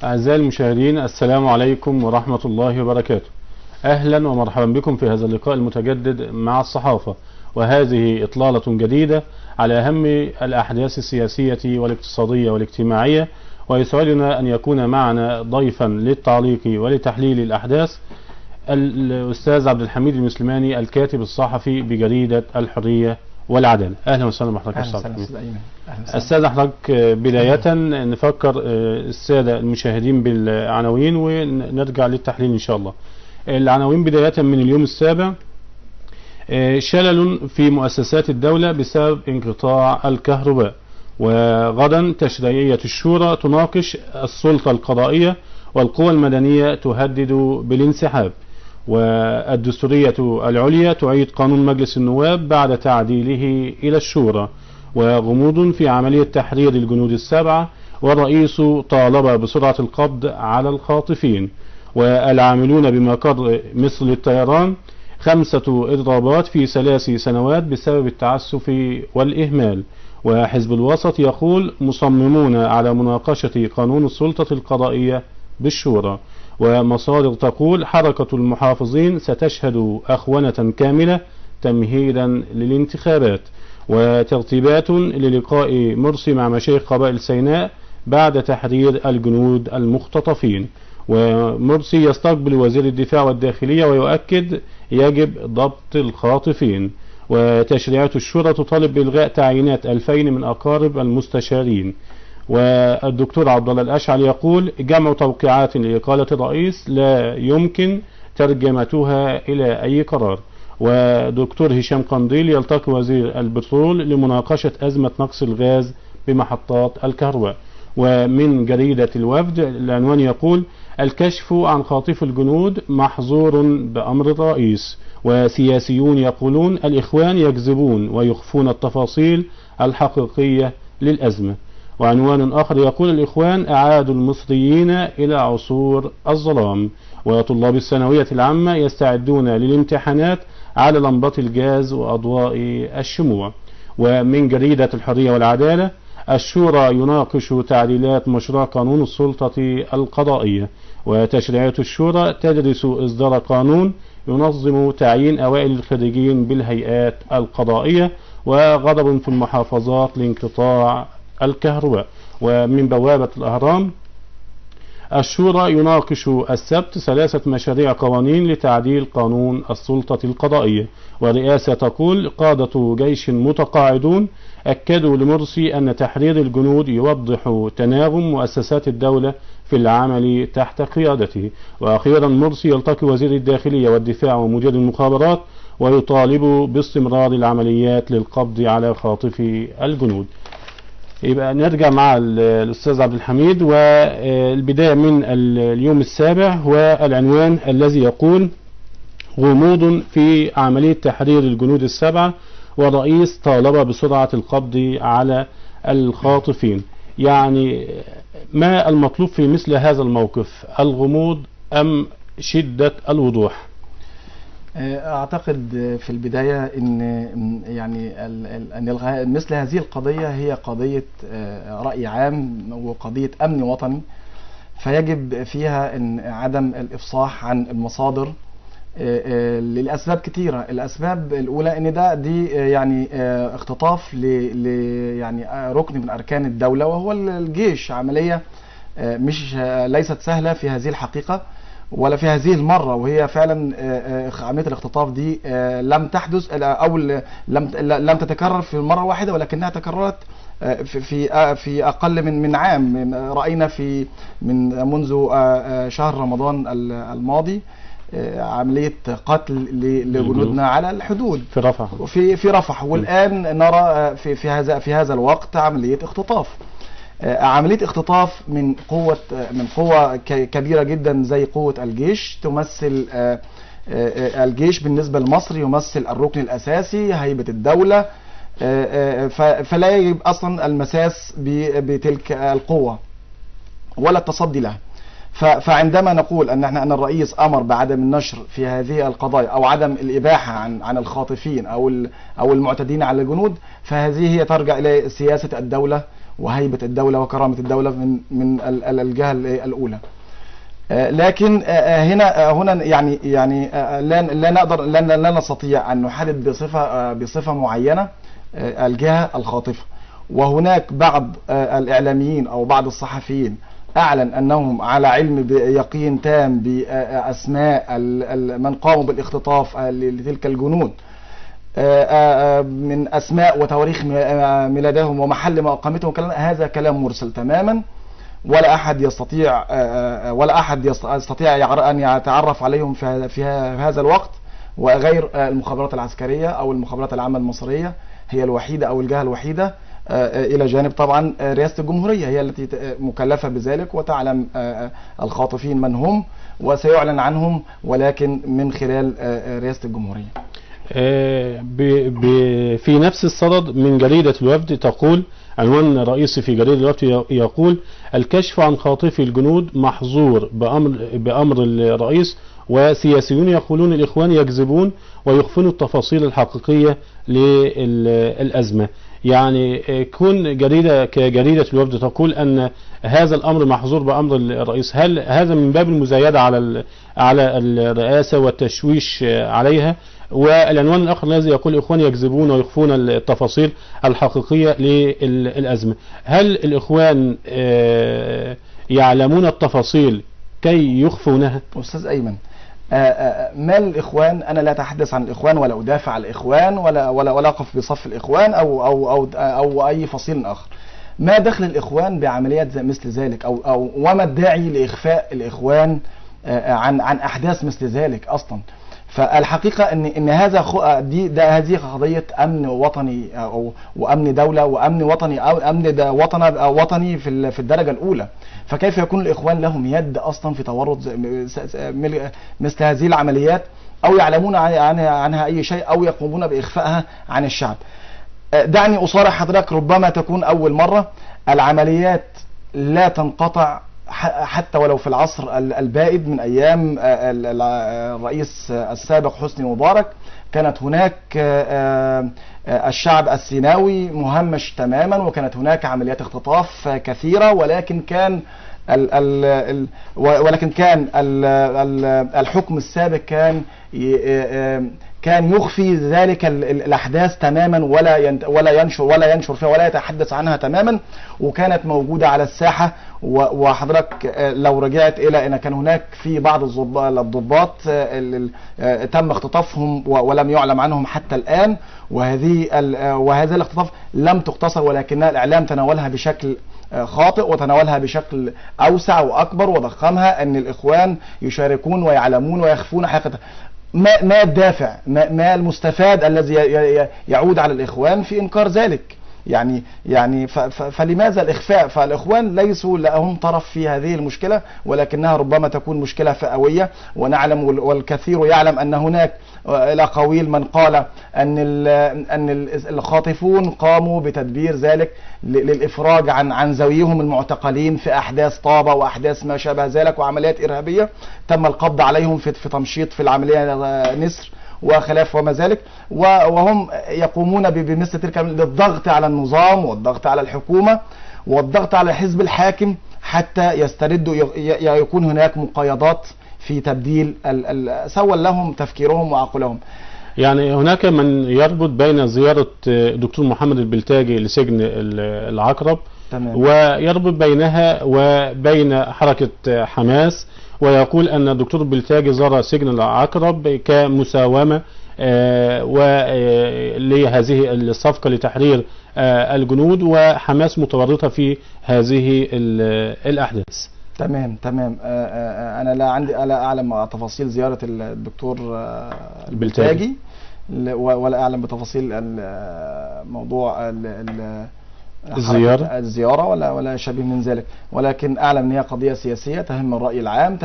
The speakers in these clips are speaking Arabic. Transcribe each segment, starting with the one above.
أعزائي المشاهدين، السلام عليكم ورحمة الله وبركاته. أهلا ومرحبا بكم في هذا اللقاء المتجدد مع الصحافة، وهذه إطلالة جديدة على أهم الأحداث السياسية والاقتصادية والاجتماعية. ويسعدنا أن يكون معنا ضيفا للتعليق ولتحليل الأحداث الأستاذ عبد الحميد المسلماني، الكاتب الصحفي بجريدة الحرية والعدالة. أهلا وسهلا بحضرتك أستاذ حميد. أستاذ حضرتك، بداية نفكر السادة المشاهدين بالعناوين ونرجع للتحليل إن شاء الله. العناوين بداية من اليوم السابع: شلل في مؤسسات الدولة بسبب انقطاع الكهرباء. وغدا تشريعية الشورى تناقش السلطة القضائية، والقوى المدنية تهدد بالانسحاب. والدستورية العليا تعيد قانون مجلس النواب بعد تعديله إلى الشورى. وغموض في عملية تحرير الجنود السبعة، والرئيس طالب بسرعة القبض على الخاطفين. والعاملون بمقر مصر للطيران 5 إضرابات في 3 سنوات بسبب التعسف والإهمال. وحزب الوسط يقول مصممون على مناقشة قانون السلطة القضائية بالشورى. ومصادر تقول حركة المحافظين ستشهد أخونة كاملة تمهيدا للانتخابات. وترتيبات للقاء مرسي مع مشايخ قبائل سيناء بعد تحرير الجنود المختطفين. ومرسي يستقبل وزير الدفاع والداخلية ويؤكد يجب ضبط الخاطفين. وتشريعات الشورى تطالب بإلغاء تعيينات 2000 من أقارب المستشارين. والدكتور عبد الله الأشعل يقول جمع توقيعات لإقالة الرئيس لا يمكن ترجمتها إلى أي قرار. ودكتور هشام قنديل يلتقي وزير البترول لمناقشة أزمة نقص الغاز بمحطات الكهرباء. ومن جريدة الوفد العنوان يقول الكشف عن خاطف الجنود محظور بأمر الرئيس. وسياسيون يقولون الإخوان يكذبون ويخفون التفاصيل الحقيقية للأزمة. وعنوان آخر يقول الإخوان أعادوا المصريين إلى عصور الظلام. وطلاب الثانوية العامة يستعدون للامتحانات على لمبة الجاز وأضواء الشموع. ومن جريدة الحرية والعدالة الشورى يناقش تعديلات مشروع قانون السلطة القضائية. وتشريعات الشورى تدرس إصدار قانون ينظم تعيين أوائل الخريجين بالهيئات القضائية. وغضب في المحافظات لانقطاع الكهرباء. ومن بوابة الأهرام الشورى يناقش السبت 3 مشاريع قوانين لتعديل قانون السلطة القضائية. والرئاسة تقول قادة جيش متقاعدون أكدوا لمرسي أن تحرير الجنود يوضح تناغم مؤسسات الدولة في العمل تحت قيادته. وأخيرا مرسي يلتقي وزير الداخلية والدفاع ومدير المخابرات ويطالب باستمرار العمليات للقبض على خاطفي الجنود. يبقى نرجع مع الأستاذ عبد الحميد، والبداية من اليوم السابع والعنوان الذي يقول غموض في عملية تحرير الجنود السبعة، والرئيس طالب بسرعة القبض على الخاطفين. يعني ما المطلوب في مثل هذا الموقف، الغموض أم شدة الوضوح؟ أعتقد في البداية أن يعني أن مثل هذه القضية هي قضية رأي عام وقضية أمن وطني، فيجب فيها أن عدم الإفصاح عن المصادر للأسباب كثيرة. الأسباب الأولى أن دي يعني اختطاف يعني ركن من أركان الدولة وهو الجيش. عملية ليست سهلة في هذه الحقيقة ولا في هذه المرة، وهي فعلا عملية الاختطاف دي لم تحدث أو لم تتكرر في مرة واحدة، ولكنها تكررت في أقل من عام. رأينا منذ شهر رمضان الماضي عملية قتل لجنودنا على الحدود في رفح، والآن نرى في هذا الوقت عملية اختطاف. عملية اختطاف من قوة كبيرة جدا زي قوة الجيش. تمثل الجيش بالنسبة لمصر يمثل الركن الأساسي، هيبة الدولة، فلا يجب أصلا المساس بتلك القوة ولا التصدي لها. فعندما نقول أن الرئيس أمر بعدم النشر في هذه القضايا أو عدم الإباحة عن الخاطفين أو المعتدين على الجنود، فهذه هي ترجع إلى سياسة الدولة وهيبة الدولة وكرامة الدولة من الجهة الأولى. لكن هنا يعني لا نستطيع أن نحدد بصفة معينة الجهة الخاطفة. وهناك بعض الإعلاميين أو بعض الصحفيين أعلن أنهم على علم بيقين تام بأسماء من قاموا بالاختطاف لتلك الجنود من أسماء وتواريخ ميلادهم ومحل اقامتهم. هذا كلام مرسل تماما، ولا أحد يستطيع أن يتعرف عليهم في هذا الوقت، وغير المخابرات العسكرية أو المخابرات العامة المصرية هي الوحيدة أو الجهة الوحيدة، إلى جانب طبعا رئاسة الجمهورية هي التي مكلفة بذلك، وتعلم الخاطفين من هم وسيعلن عنهم، ولكن من خلال رئاسة الجمهورية. في نفس الصدد من جريدة الوفد تقول عنوان رئيسي في جريدة الوفد يقول: الكشف عن خاطفي الجنود محظور بأمر الرئيس، وسياسيون يقولون الإخوان يكذبون ويخفون التفاصيل الحقيقية للأزمة. يعني كون جريدة كجريدة الوفد تقول أن هذا الأمر محظور بأمر الرئيس، هل هذا من باب المزايدة على الرئاسة والتشويش عليها؟ والعنوان الآخر الذي يقول الإخوان يكذبون ويخفون التفاصيل الحقيقية للأزمة، هل الإخوان يعلمون التفاصيل كي يخفونها؟ أستاذ أيمن، ما الإخوان؟ أنا لا أتحدث عن الإخوان ولا أدافع عن الإخوان ولا أقف بصف الإخوان أو أي فصيل آخر. ما دخل الإخوان بعمليات مثل ذلك أو وما الداعي لإخفاء الإخوان عن أحداث مثل ذلك أصلا؟ فالحقيقة إن هذه قضية أمن وطني وأمن دولة وأمن وطني أو أمن وطني في الدرجة الأولى. فكيف يكون الإخوان لهم يد أصلا في تورط مثل هذه العمليات، أو يعلمون عنها أي شيء، أو يقومون بإخفائها عن الشعب؟ دعني أصارح حضرتك، ربما تكون أول مرة. العمليات لا تنقطع حتى ولو في العصر البائد من أيام الرئيس السابق حسني مبارك. كانت هناك الشعب السيناوي مهمش تماما، وكانت هناك عمليات اختطاف كثيرة، ولكن كان الحكم السابق كان يخفي ذلك الأحداث تماما، ولا ينشر فيها ولا يتحدث عنها تماما، وكانت موجودة على الساحة. وحضرتك لو رجعت إلى أن كان هناك في بعض الضباط تم اختطافهم ولم يعلم عنهم حتى الآن، وهذا الاختطاف لم تقتصر، ولكنها الإعلام تناولها بشكل خاطئ وتناولها بشكل أوسع وأكبر وضخمها أن الإخوان يشاركون ويعلمون ويخفون حقيقة. ما الدافع، ما المستفاد الذي يعود على الإخوان في إنكار ذلك؟ يعني فلماذا الإخفاء؟ فالإخوان ليسوا لهم طرف في هذه المشكلة، ولكنها ربما تكون مشكلة فئوية. ونعلم والكثير يعلم أن هناك الأقاويل من قال أن الخاطفون قاموا بتدبير ذلك للإفراج عن ذويهم المعتقلين في أحداث طابة وأحداث ما شابه ذلك، وعمليات إرهابية تم القبض عليهم في تمشيط في العملية نسر وخلاف وما ذلك، وهم يقومون بمثل تلك للضغط على النظام والضغط على الحكومة والضغط على الحزب الحاكم حتى يستردوا، يكون هناك مقايضات في تبديل سول لهم تفكيرهم وعقلهم. يعني هناك من يربط بين زيارة دكتور محمد البلتاجي لسجن العقرب، تمام، ويربط بينها وبين حركة حماس، ويقول أن الدكتور البلتاجي زار سجن العقرب كمساومة لهذه الصفقة لتحرير الجنود، وحماس متورطة في هذه الأحداث. تمام. أنا لا أعلم تفاصيل زيارة الدكتور البلتاجي، ولا أعلم بتفاصيل موضوع الزيارة ولا شبيه من ذلك، ولكن أعلم أن هي قضية سياسية تهم الرأي العام،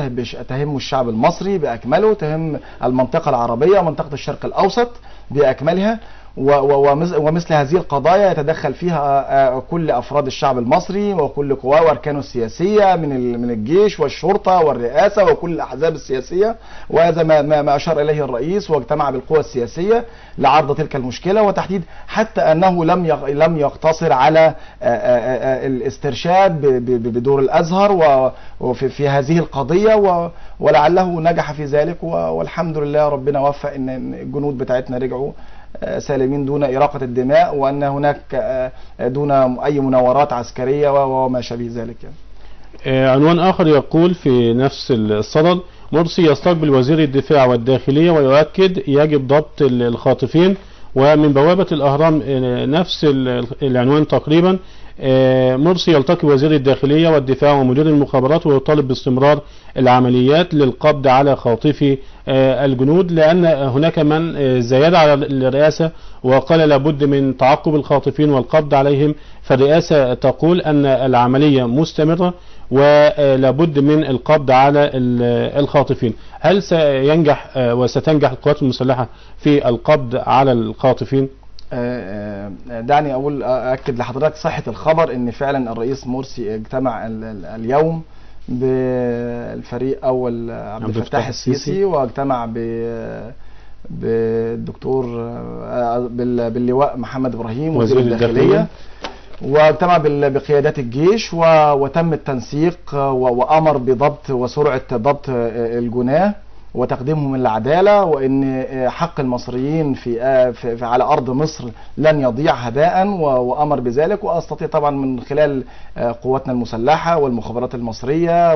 تهم الشعب المصري بأكمله، تهم المنطقة العربية ومنطقة الشرق الأوسط بأكملها. ومثل هذه القضايا يتدخل فيها كل أفراد الشعب المصري وكل قواه وأركانه السياسية من الجيش والشرطة والرئاسة وكل الأحزاب السياسية. وهذا ما أشار إليه الرئيس، واجتمع بالقوى السياسية لعرض تلك المشكلة وتحديد، حتى أنه لم يقتصر على الاسترشاد بدور الأزهر وفي هذه القضية، ولعله نجح في ذلك، والحمد لله ربنا وفق ان الجنود بتاعتنا رجعوا سالمين دون إراقة الدماء، وأن هناك دون أي مناورات عسكرية وما شابه ذلك يعني. عنوان آخر يقول في نفس الصدد: مرسي يستقبل وزير الدفاع والداخلية ويؤكد يجب ضبط الخاطفين. ومن بوابة الأهرام نفس العنوان تقريبا: مرسي يلتقي وزير الداخلية والدفاع ومدير المخابرات ويطالب باستمرار العمليات للقبض على خاطفي الجنود، لأن هناك من زيادة على الرئاسة وقال لابد من تعقب الخاطفين والقبض عليهم، فالرئاسة تقول أن العملية مستمرة ولابد من القبض على الخاطفين. هل سينجح وستنجح القوات المسلحة في القبض على الخاطفين؟ دعني أكد لحضرتك صحة الخبر ان فعلا الرئيس مرسي اجتمع اليوم بالفريق اول عبد الفتاح السيسي، واجتمع بالدكتور باللواء محمد ابراهيم وزير الداخلية، واجتمع بقيادات الجيش، وتم التنسيق وامر بضبط وسرعة ضبط الجناه وتقديمهم للعدالة، وان حق المصريين في على ارض مصر لن يضيع هباء، وامر بذلك. واستطيع طبعا من خلال قواتنا المسلحة والمخابرات المصرية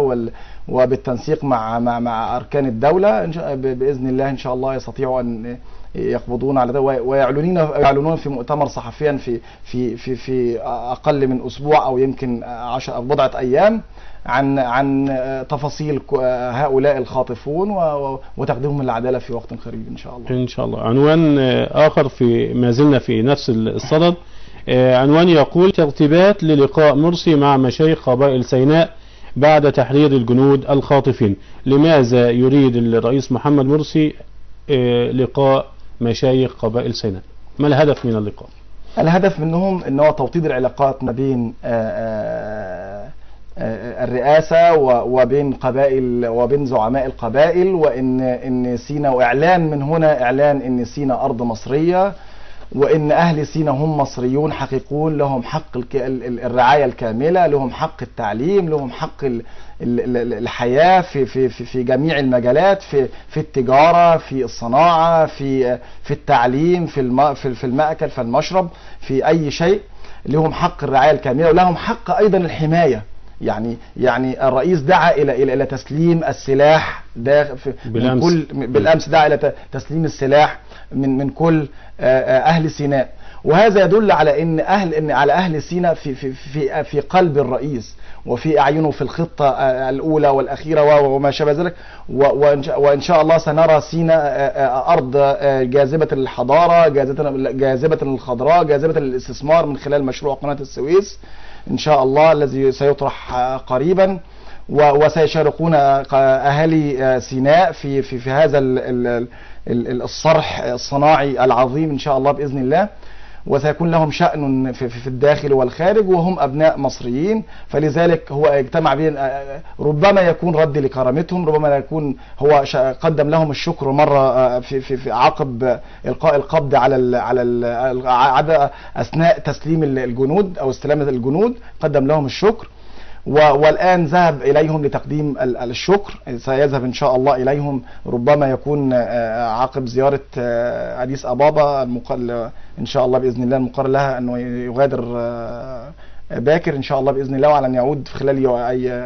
وبالتنسيق مع اركان الدولة باذن الله ان شاء الله يستطيعوا ان يقبضون على ده ويعلنون في مؤتمر صحفيا في اقل من اسبوع او يمكن 10 أو بضعة ايام عن تفاصيل هؤلاء وتقديمهم للعدالة في وقت قريب إن شاء الله. إن شاء الله. عنوان آخر ما زلنا في نفس الصدد، عنوان يقول: ترتيبات للقاء مرسي مع مشايخ قبائل سيناء بعد تحرير الجنود الخاطفين. لماذا يريد الرئيس محمد مرسي لقاء مشايخ قبائل سيناء؟ ما الهدف من اللقاء؟ الهدف منهم ان هو توطيد العلاقات ما بين الرئاسة وبين قبائل وبين زعماء القبائل، وان سيناء، واعلان من هنا اعلان ان سيناء ارض مصرية، وان اهل سيناء هم مصريون حقيقون، لهم حق الرعاية الكاملة، لهم حق التعليم، لهم حق الحياة في جميع المجالات، في التجارة، في الصناعة، في التعليم، في المأكل، في المشرب، في اي شيء لهم حق الرعاية الكاملة، ولهم حق ايضا الحماية. يعني الرئيس دعا الى تسليم السلاح بالامس دعا الى تسليم السلاح من كل اهل سيناء، وهذا يدل على ان على اهل سيناء في قلب الرئيس وفي اعينه في الخطه الاولى والاخيره وما شابه ذلك، وان شاء الله سنرى سيناء ارض جاذبه للحضاره، جاذبه للخضراء، جاذبه للاستثمار من خلال مشروع قناه السويس ان شاء الله الذي سيطرح قريبا، وسيشاركون اهالي سيناء في هذا الصرح الصناعي العظيم ان شاء الله باذن الله، وسيكون لهم شأن في الداخل والخارج، وهم أبناء مصريين. فلذلك هو اجتمع بين، ربما يكون رد لكرامتهم، ربما يكون هو قدم لهم الشكر مرة في عقب إلقاء القبض على أثناء تسليم الجنود أو استلام الجنود، قدم لهم الشكر، والآن ذهب إليهم لتقديم الشكر. سيذهب إن شاء الله إليهم، ربما يكون عقب زيارة أديس أبابا إن شاء الله بإذن الله المقرر لها أنه يغادر باكر إن شاء الله بإذن الله، وعلى أن يعود في خلال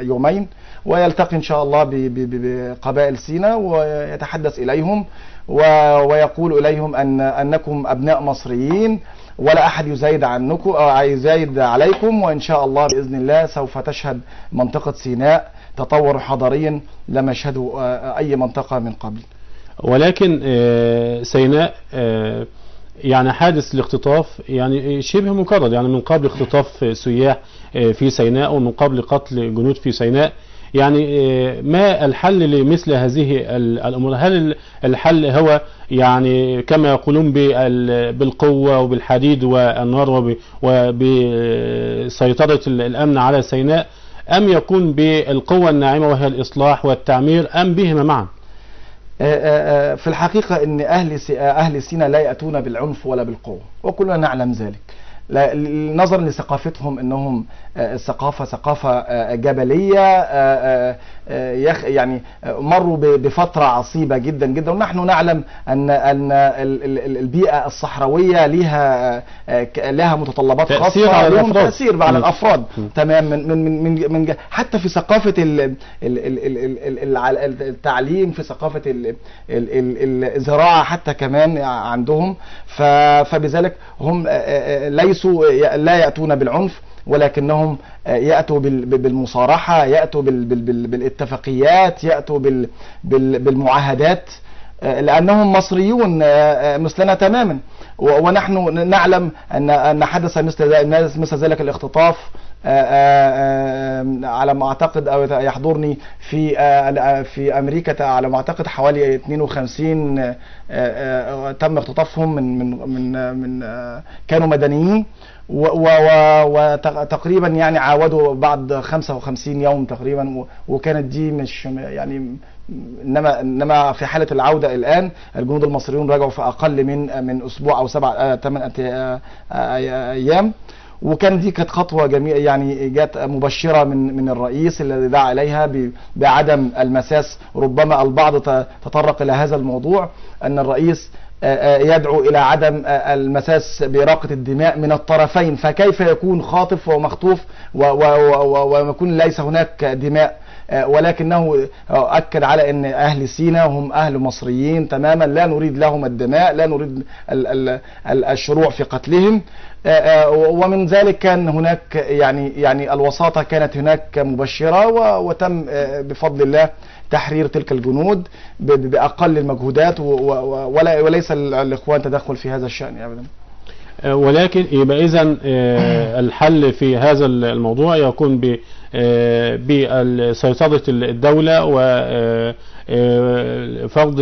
يومين ويلتقي إن شاء الله بقبائل سيناء ويتحدث إليهم ويقول إليهم أنكم أبناء مصريين ولا أحد يزايد عنكم أو يزايد عليكم، وإن شاء الله بإذن الله سوف تشهد منطقة سيناء تطور حضاريا لم يشهده أي منطقة من قبل. ولكن سيناء يعني حادث الاختطاف يعني شبه مكرر، يعني من قبل اختطاف سياح في سيناء ومن قبل قتل جنود في سيناء، يعني ما الحل لمثل هذه الأمور؟ هل الحل هو يعني كما يقولون بالقوة وبالحديد والنار وبسيطرة الأمن على سيناء، أم يكون بالقوة الناعمة وهي الإصلاح والتعمير، أم بهما معا؟ في الحقيقة أن أهل سيناء لا يأتون بالعنف ولا بالقوة، وكلنا نعلم ذلك، نظرا لثقافتهم انهم ثقافه جبليه، يعني مروا بفتره عصيبه جدا جدا، ونحن نعلم ان البيئه الصحراويه لها متطلبات خاصه، لهم تاثير على الافراد تمام. من حتى في ثقافه التعليم، في ثقافه الزراعه حتى كمان عندهم، فبذلك هم لا يأتون بالعنف، ولكنهم يأتوا بالمصارحة، يأتوا بالاتفاقيات، يأتوا بالمعاهدات، لأنهم مصريون مثلنا تماما. ونحن نعلم أن حدث مثل ذلك الاختطاف على ما أعتقد أو يحضرني في أمريكا، على ما أعتقد حوالي 52 تم اختطافهم من كانوا مدنيين، وتقريبا يعني عاودوا بعد 55 يوم تقريبا، وكانت دي مش يعني، انما في حاله العوده الان الجنود المصريون رجعوا في اقل من اسبوع او 8 ايام، وكان دي كانت خطوه جميله يعني جات مبشره من الرئيس الذي دعا اليها بعدم المساس. ربما البعض تطرق الى هذا الموضوع ان الرئيس يدعو الى عدم المساس بإراقة الدماء من الطرفين، فكيف يكون خاطف ومخطوف ويكون ليس هناك دماء؟ ولكنه أكد على أن أهل سيناء هم أهل مصريين تماما، لا نريد لهم الدماء، لا نريد الشروع في قتلهم. ومن ذلك كان هناك يعني الوساطة كانت هناك مبشرة، وتم بفضل الله تحرير تلك الجنود بأقل المجهودات، وليس الإخوان تدخل في هذا الشأن أبدا. ولكن يبقى إذن الحل في هذا الموضوع يكون بسيطرة الدولة وفرض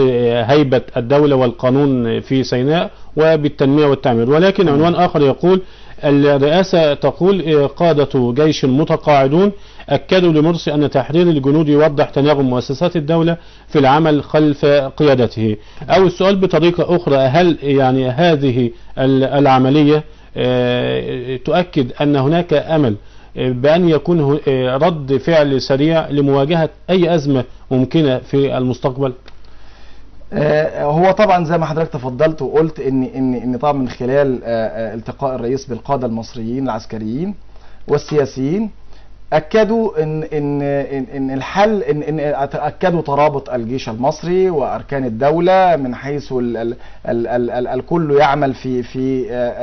هيبة الدولة والقانون في سيناء وبالتنمية والتعمير. ولكن عنوان آخر يقول الرئاسة تقول قادة جيش متقاعدون أكدوا لمرسي أن تحرير الجنود يوضح تناغم مؤسسات الدولة في العمل خلف قيادته. أو السؤال بطريقة أخرى، هل يعني هذه العملية تؤكد أن هناك أمل بأن يكون رد فعل سريع لمواجهة أي أزمة ممكنة في المستقبل؟ هو طبعا زي ما حضرتك تفضلت وقلت ان طبعا من خلال التقاء الرئيس بالقادة المصريين العسكريين والسياسيين اكدوا ان الحل ان اكدوا ترابط الجيش المصري واركان الدولة، من حيث الكل يعمل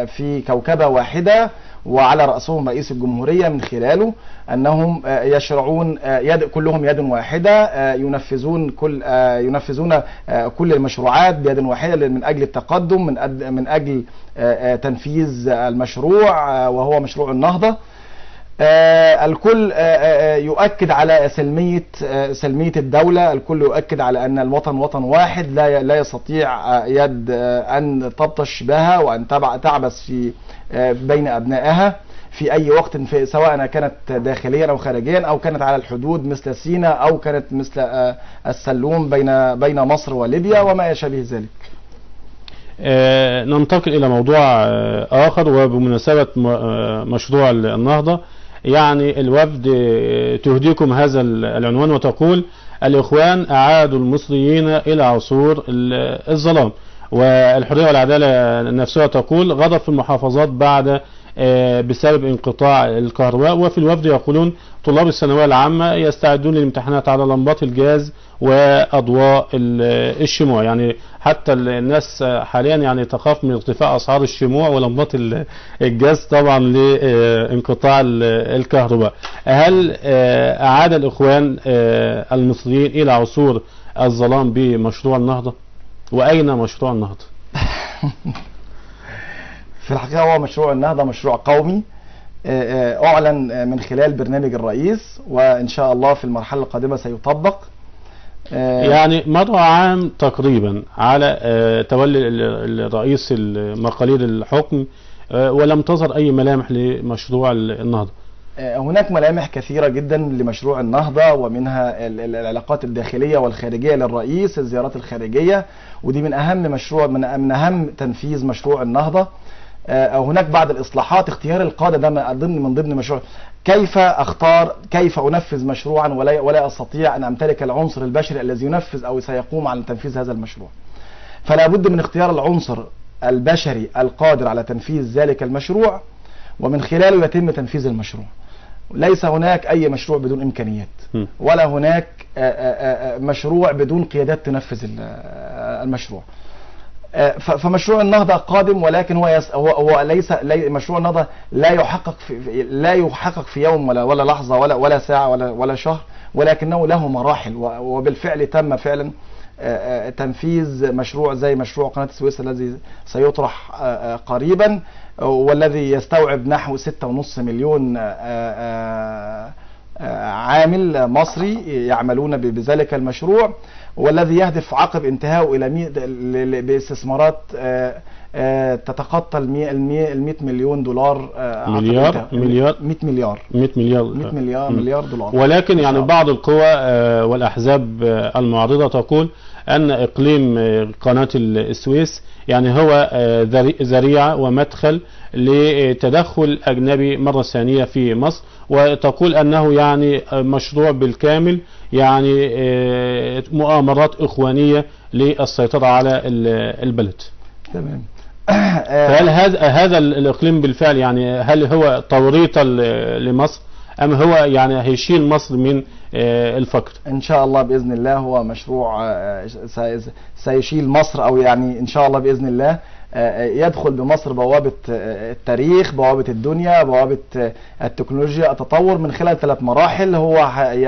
في كوكبة واحدة وعلى رأسهم رئيس الجمهورية، من خلاله أنهم يشرعون كلهم يد واحدة، ينفذون كل المشروعات بيد واحدة من أجل التقدم، من أجل تنفيذ المشروع وهو مشروع النهضة. الكل يؤكد على سلمية الدولة، الكل يؤكد على أن الوطن وطن واحد، لا يستطيع يد أن تبطش بها وأن تعبث في بين أبنائها في أي وقت، سواء كانت داخليا أو خارجيا، أو كانت على الحدود مثل سيناء، أو كانت مثل السلوم بين مصر وليبيا وما يشابه ذلك. ننتقل إلى موضوع آخر، وبمناسبة مشروع النهضة، يعني الوفد تهديكم هذا العنوان وتقول الإخوان أعادوا المصريين إلى عصور الظلام. والحرية والعدالة نفسها تقول غضب في المحافظات بسبب انقطاع الكهرباء. وفي الوفد يقولون طلاب الثانوية العامة يستعدون للامتحانات على لمبات الجاز وأضواء الشموع، يعني حتى الناس حاليا يعني تخاف من ارتفاع أسعار الشموع ولمبات الجاز طبعا لانقطاع الكهرباء. هل أعاد الإخوان المصريين إلى عصور الظلام بمشروع النهضة؟ وأين مشروع النهضة؟ في الحقيقة هو مشروع النهضة مشروع قومي، أعلن من خلال برنامج الرئيس، وإن شاء الله في المرحلة القادمة سيطبق. يعني مضى عام تقريبا على تولي الرئيس مقاليد الحكم، ولم تظهر أي ملامح لمشروع النهضة. هناك ملامح كثيرة جدا لمشروع النهضة، ومنها العلاقات الداخلية والخارجية للرئيس، الزيارات الخارجية، ودي من أهم تنفيذ مشروع النهضة. هناك بعض الإصلاحات، اختيار القادة ده من ضمن مشروع. كيف أختار، كيف أنفذ مشروعا ولا أستطيع أن أمتلك العنصر البشري الذي ينفذ أو سيقوم على تنفيذ هذا المشروع؟ فلا بد من اختيار العنصر البشري القادر على تنفيذ ذلك المشروع، ومن خلاله يتم تنفيذ المشروع. ليس هناك أي مشروع بدون إمكانيات، ولا هناك مشروع بدون قيادات تنفذ المشروع. فمشروع النهضة قادم، ولكن هو ليس مشروع النهضة لا يحقق في يوم ولا لحظة ولا ساعة ولا شهر، ولكنه له مراحل، وبالفعل تم فعلا تنفيذ مشروع زي مشروع قناة السويس الذي سيطرح قريبا، والذي يستوعب نحو 6.5 مليون عامل مصري يعملون بذلك المشروع، والذي يهدف عقب انتهائه إلى باستثمارات تتخطى ال 100 مليون دولار. مليار دولار. ولكن يعني بعض القوى والأحزاب المعارضة تقول أن إقليم قناة السويس يعني هو ذريعة ومدخل لتدخل أجنبي مرة ثانية في مصر، وتقول أنه يعني مشروع بالكامل، يعني مؤامرات إخوانية للسيطرة على البلد. تمام. فهل هذا الإقليم بالفعل يعني هل هو توريطة لمصر، أم هو يعني هيشيل مصر من الفقر؟ إن شاء الله بإذن الله هو مشروع سيشيل مصر، أو يعني إن شاء الله بإذن الله يدخل بمصر بوابة التاريخ، بوابة الدنيا، بوابة التكنولوجيا، التطور من خلال 3 مراحل. هو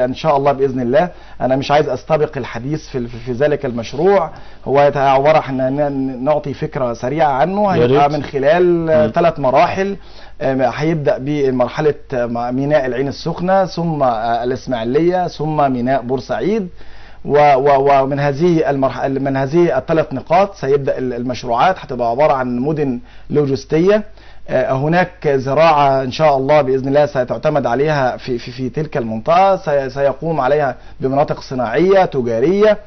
إن شاء الله بإذن الله، أنا مش عايز أستبق الحديث في ذلك المشروع. هو عبارة عن نعطي فكرة سريعة عنه. هيبقى من خلال 3 مراحل. هيبدأ بمرحلة ميناء العين السخنة، ثم الإسماعيلية، ثم ميناء بورسعيد، ومن هذه ال3 نقاط سيبدأ المشروعات. هتبقى عبارة عن مدن لوجستية. هناك زراعة إن شاء الله بإذن الله ستعتمد عليها في تلك المنطقة، سيقوم عليها بمناطق صناعية تجارية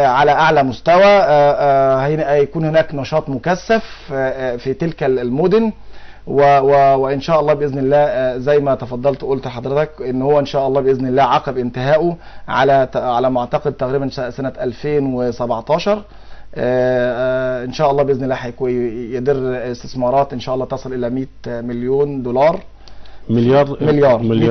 على أعلى مستوى. هيكون هناك نشاط مكثف في تلك المدن، وإن شاء الله بإذن الله زي ما تفضلت قلت لحضرتك إن هو إن شاء الله بإذن الله عقب انتهائه على ما أعتقد تقريبا سنة 2017 إن شاء الله بإذن الله هيكون يدر استثمارات إن شاء الله تصل إلى 100 مليون دولار. 100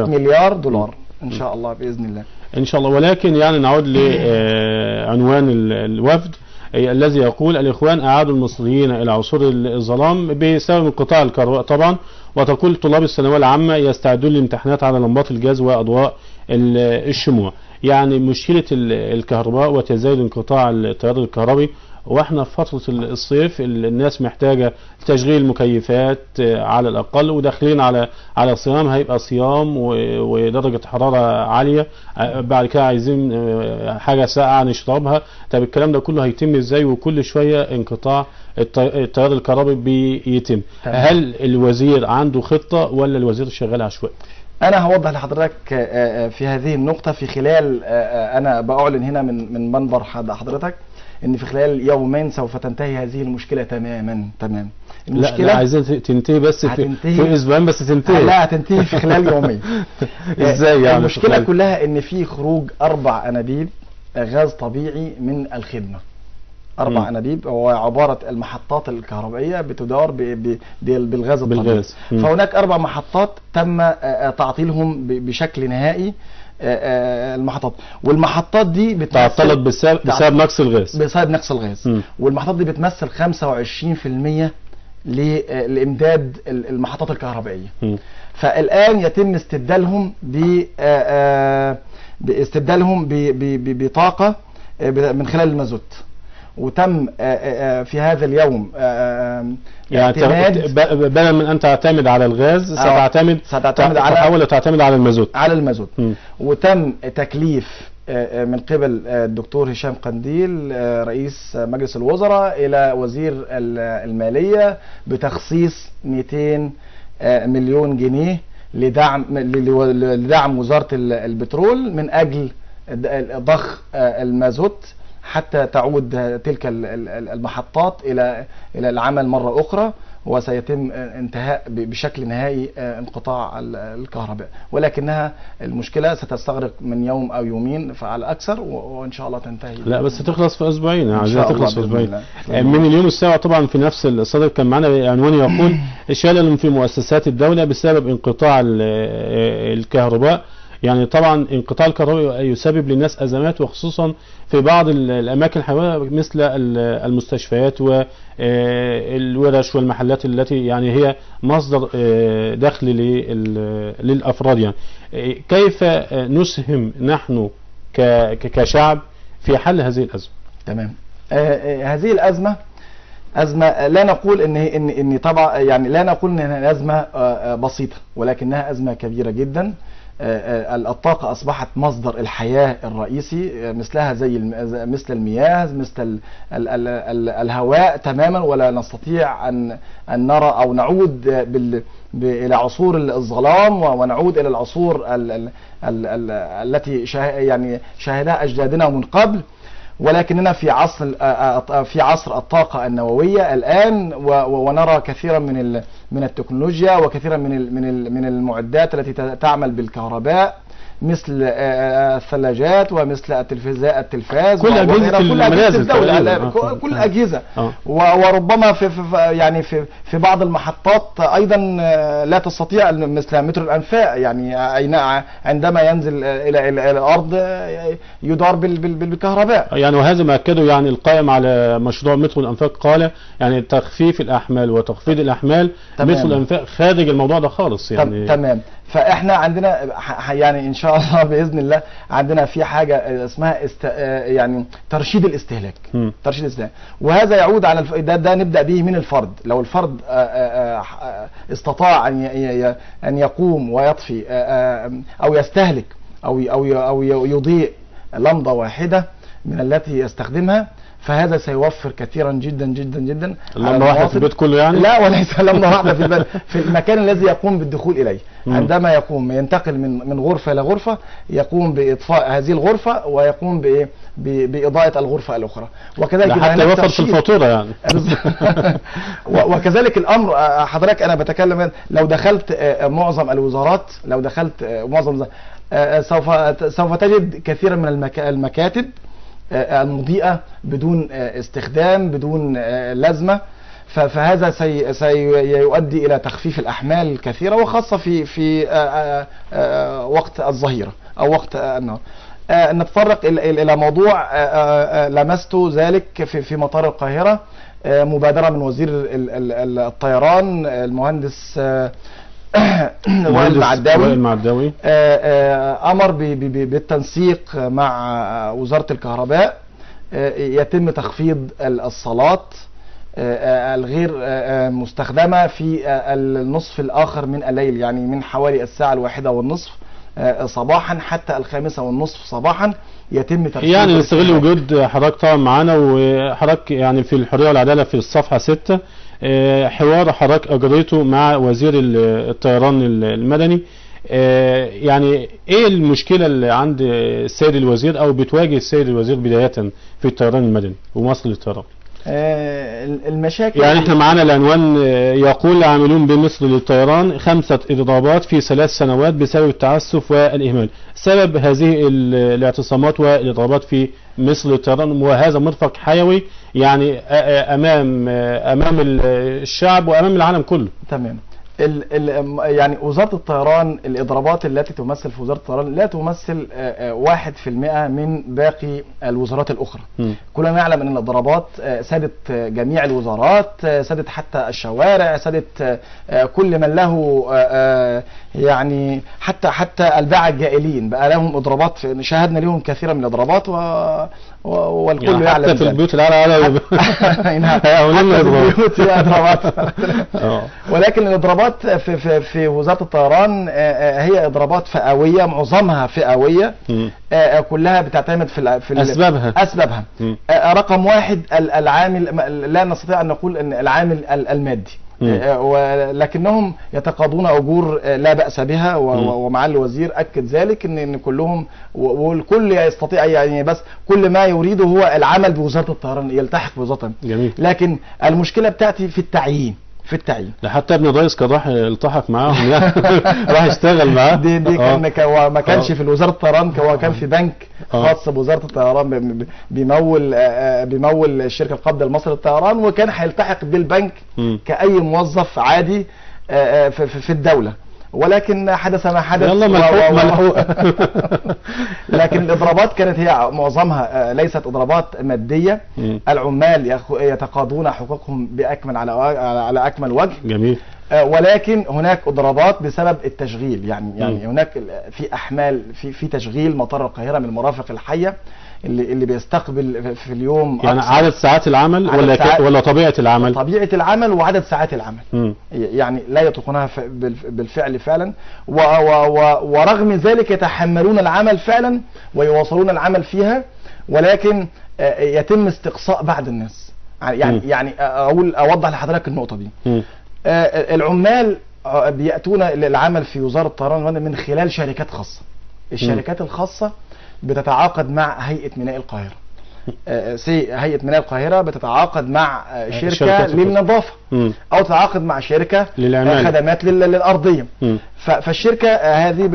مليار دولار إن شاء الله بإذن الله. إن شاء الله. ولكن يعني نعود لعنوان الوفد الذي يقول الإخوان أعادوا المصريين إلى عصور الظلام بسبب انقطاع الكهرباء طبعا، وتقول طلاب الثانوية العامة يستعدون للامتحانات على لمبات الجاز وأضواء الشموع. يعني مشكلة الكهرباء وتزايد انقطاع التيار الكهربي، واحنا في فترة الصيف الناس محتاجة تشغيل مكيفات على الأقل، وداخلين على صيام، هيبقى صيام ودرجة حرارة عالية، بعد كده عايزين حاجة ساقعة نشربها. طب الكلام ده كله هيتم ازاي وكل شوية انقطاع التيار الكهربي بيتم؟ هل الوزير عنده خطة ولا الوزير شغال عشوائي؟ أنا هوضح لحضرتك في هذه النقطة في خلال أنا بأعلن هنا من منبر حضرتك إن في خلال يومين سوف تنتهي هذه المشكلة تماما. المشكلة لا عايزين تنتهي بس في أسبوعين بس تنتهي. لا هتنتهي في خلال يومين. إزاي يعني؟ المشكلة كلها إن في خروج 4 أنابيب غاز طبيعي من الخدمة. 4 أنابيب، هو عبارة المحطات الكهربائية بتدار بالغاز الطبيعي. فهناك 4 محطات تم تعطيلهم بشكل نهائي. المحطات، والمحطات دي تعطلت بسبب نقص الغاز. والمحطات دي بتمثل 25% لإمداد المحطات الكهربائية. فالآن يتم استبدالهم بطاقة من خلال المازوت، وتم في هذا اليوم يعني بدلا من ان تعتمد على الغاز ستحاول تعتمد على المازوت. وتم تكليف من قبل الدكتور هشام قنديل رئيس مجلس الوزراء الى وزير المالية بتخصيص 200 مليون جنيه لدعم وزارة البترول من اجل ضخ المازوت حتى تعود تلك المحطات الى العمل مرة اخرى، وسيتم انتهاء بشكل نهائي انقطاع الكهرباء، ولكنها المشكلة ستستغرق من يوم او يومين فعلى اكثر، وان شاء الله تنتهي. لا بس تخلص في اسبوعين، عايزها تخلص في اسبوعين. من اليوم السابع طبعا في نفس الصدر كان معنا عنوان يقول شلل في مؤسسات الدولة بسبب انقطاع الكهرباء. يعني طبعا انقطاع الكهرباء يسبب للناس ازمات، وخصوصا في بعض الاماكن الحيويه مثل المستشفيات والورش والمحلات التي يعني هي مصدر دخل للافراد. يعني كيف نسهم نحن كشعب في حل هذه الازمه؟ تمام. هذه الازمه أزمة لا نقول إن طبعا يعني لا نقول إنها أزمة بسيطة، ولكنها أزمة كبيرة جدا. الطاقة أصبحت مصدر الحياة الرئيسي، مثلها مثل المياه، مثل الهواء تماما، ولا نستطيع أن نرى أو نعود إلى عصور الظلام ونعود إلى العصور التي يعني شاهدها أجدادنا من قبل، ولكننا في عصر الطاقة النووية الآن، ونرى كثيرا من التكنولوجيا وكثيرا من المعدات التي تعمل بالكهرباء، مثل الثلاجات ومثل التلفاز، كل أجهزة الدولة، كل الأجهزة. وربما يعني في بعض المحطات أيضا لا تستطيع، مثل مترو الأنفاق، يعني عندما ينزل إلى الأرض يدار بالكهرباء. يعني وهذا ما أكده يعني القائم على مشروع مترو الأنفاق، قال يعني تخفيف الأحمال وتخفيض الأحمال. مترو الأنفاق خارج الموضوع ده خالص يعني. تمام. فاحنا عندنا يعني ان شاء الله باذن الله عندنا في حاجه اسمها يعني ترشيد الاستهلاك. ترشيد الاستهلاك، وهذا يعود على ده نبدا به من الفرد. لو الفرد استطاع ان يقوم ويطفي او يستهلك او يضيء لمضه واحده من التي يستخدمها، فهذا سيوفر كثيرا جدا جدا جدا. لمبة واحدة في البيت كله يعني؟ لا، وليس لمبة واحدة في البيت، في المكان الذي يقوم بالدخول إليه. عندما ينتقل من غرفة إلى غرفة، يقوم بإطفاء هذه الغرفة ويقوم بإضاءة الغرفة الأخرى، وكذلك حتى يوفر في الفاتورة يعني. وكذلك الأمر حضرتك، أنا بتكلم لو دخلت معظم الوزارات، سوف تجد كثيرا من المكاتب المضيئة بدون استخدام، بدون لازمة، فهذا سيؤدي إلى تخفيف الأحمال الكثيرة، وخاصة في وقت الظهيرة أو وقت النهار. نتطرق إلى موضوع لمست ذلك في مطار القاهرة، مبادرة من وزير الطيران المهندس وائل المعداوي، أمر بالتنسيق مع وزارة الكهرباء، يتم تخفيض الصالات الغير مستخدمة في النصف الآخر من الليل، يعني من حوالي الساعة 1:30 صباحا حتى 5:30 صباحا يتم ترشيد. يعني نستغل وجود حضرتك طبعا معانا، وحضرتك يعني في الحرية والعدالة في الصفحة 6 حوار حضرتك أجريته مع وزير الطيران المدني. يعني ايه المشكلة اللي عند السيد الوزير او بتواجه السيد الوزير بداية في الطيران المدني ومصر للطيران؟ المشاكل يعني احنا معانا العنوان يقول العاملون بمصر للطيران 5 إضرابات في 3 سنوات بسبب التعسف والإهمال. سبب هذه الاعتصامات والإضرابات في مصر للطيران، وهذا مرفق حيوي يعني أمام الشعب وأمام العالم كله. تمام. يعني وزارة الطيران، الإضرابات التي تمثل في وزارة الطيران لا تمثل 1% من باقي الوزارات الأخرى. كلنا نعلم أن الإضرابات سادت جميع الوزارات، سادت حتى الشوارع، سادت كل من له يعني حتى الباعة الجائلين بقى لهم إضرابات. شاهدنا لهم كثيرا من الإضرابات، والكل يعني يعلم حتى في ذلك. البيوت العالم حتى في البيوت هي اضرابات. ولكن الاضرابات في وزاره الطيران هي اضرابات فئويه، معظمها فئويه، كلها بتعتمد في اسبابها. رقم واحد العامل، لا نستطيع ان نقول ان العامل المادي، ولكنهم يتقاضون اجور لا باس بها، ومعالي الوزير اكد ذلك ان كلهم والكل يستطيع، يعني بس كل ما يريده هو العمل بوزاره الطيران، يلتحق بوزاره. جميل. لكن المشكله بتاتي في التعيين. ده حتى ابن الرئيس كان راح التحق معاهم راح يشتغل معاه. دي كان ما كانش في وزاره الطيران، هو كان في بنك خاص بوزاره الطيران بيمول الشركه القابضه المصري للطيران، وكان هيلتحق بالبنك كاي موظف عادي في الدوله، ولكن حدث ما حدث. يلا ملحوق. لكن الاضرابات كانت هي معظمها ليست اضرابات ماديه. العمال يتقاضون حقوقهم باكمل على اكمل وجه. جميل. ولكن هناك اضرابات بسبب التشغيل، يعني هناك في احمال في تشغيل مطار القاهره من المرافق الحيه اللي بيستقبل في اليوم، يعني عدد ساعات العمل ولا طبيعه العمل؟ طبيعه العمل وعدد ساعات العمل. يعني لا يطيقونها بالفعل فعلا، ورغم ذلك يتحملون العمل فعلا ويواصلون العمل فيها، ولكن يتم استقصاء بعض الناس. يعني اوضح لحضرتك النقطه دي. العمال بياتون للعمل في وزاره الطيران من خلال شركات خاصه. الشركات الخاصه بتتعاقد مع هيئه ميناء القاهره. هيئه ميناء القاهره بتتعاقد مع شركه للنظافه، او تتعاقد مع شركه خدمات للارضيه. فالشركه هذه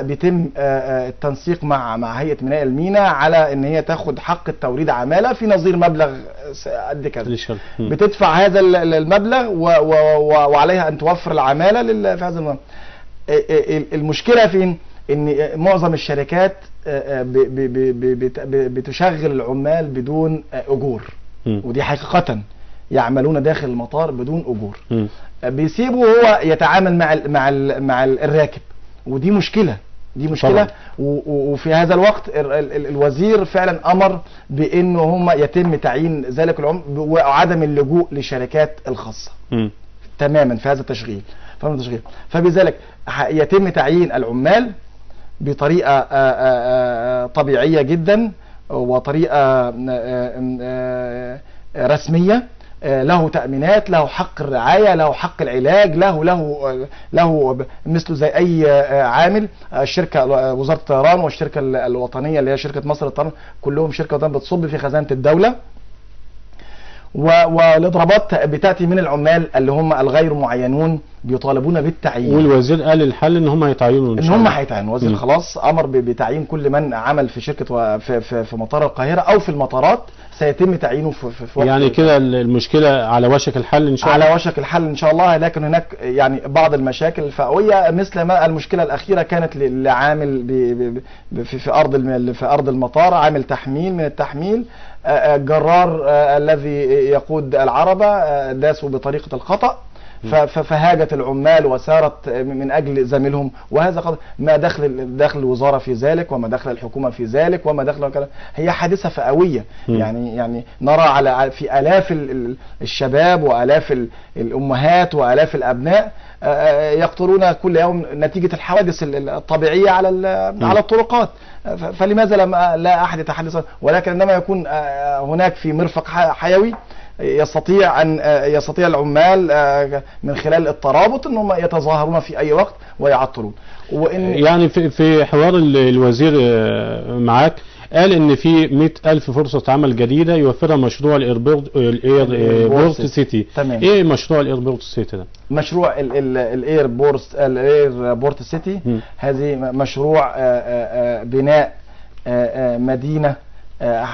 بيتم التنسيق مع هيئه ميناء الميناء على ان هي تاخد حق التوريد عماله في نظير مبلغ قد كذا. بتدفع هذا المبلغ وعليها ان توفر العماله في هذا المبلغ. المشكله فين؟ ان معظم الشركات بتشغل العمال بدون اجور، ودي حقيقة يعملون داخل المطار بدون اجور. بيسيبوا هو يتعامل مع الراكب، ودي مشكلة. وفي هذا الوقت الوزير فعلا امر بانه هم يتم تعيين ذلك العمال وعدم اللجوء للشركات الخاصة تماما في هذا التشغيل. فبذلك يتم تعيين العمال بطريقة طبيعية جدا، وطريقة رسمية، له تأمينات، له حق الرعاية، له حق العلاج، له مثله زي أي عامل. الشركة وزارة الطيران والشركة الوطنية اللي هي شركة مصر للطيران كلهم شركة وطنية بتصب في خزانة الدولة. والاضرابات بتاتي من العمال اللي هم الغير معينون بيطالبون بالتعيين. والوزير قال الحل ان هم هيتعينوا ان هم هيتعينوا. الوزير خلاص امر بتعيين كل من عمل في شركه في مطار القاهره او في المطارات، سيتم تعيينه في وقت. يعني كده المشكله على وشك الحل ان شاء الله. على وشك الحل ان شاء الله، لكن هناك يعني بعض المشاكل الفئويه، مثل ما المشكله الاخيره كانت لعامل في ارض المطار، عامل تحميل من التحميل، الجرار الذي يقود العربة داسوا بطريقة الخطأ، فهاجت العمال وسارت من أجل زميلهم. وهذا ما دخل الوزارة في ذلك، وما دخل الحكومة في ذلك، وما دخل. هي حادثة فئوية. يعني نرى في آلاف الشباب وآلاف الأمهات وآلاف الأبناء يقتلون كل يوم نتيجة الحوادث الطبيعية على الطرقات. فلماذا لا أحد يتحدث؟ ولكن عندما يكون هناك في مرفق حيوي يستطيع العمال من خلال الترابط انهم يتظاهرون في اي وقت ويعطلون. يعني في حوار الوزير معاك قال ان في 100,000 فرصة عمل جديدة يوفرها مشروع الايربورت سيتي. تمام. ايه مشروع الايربورت سيتي ده؟ مشروع الايربورت سيتي هذه مشروع بناء مدينة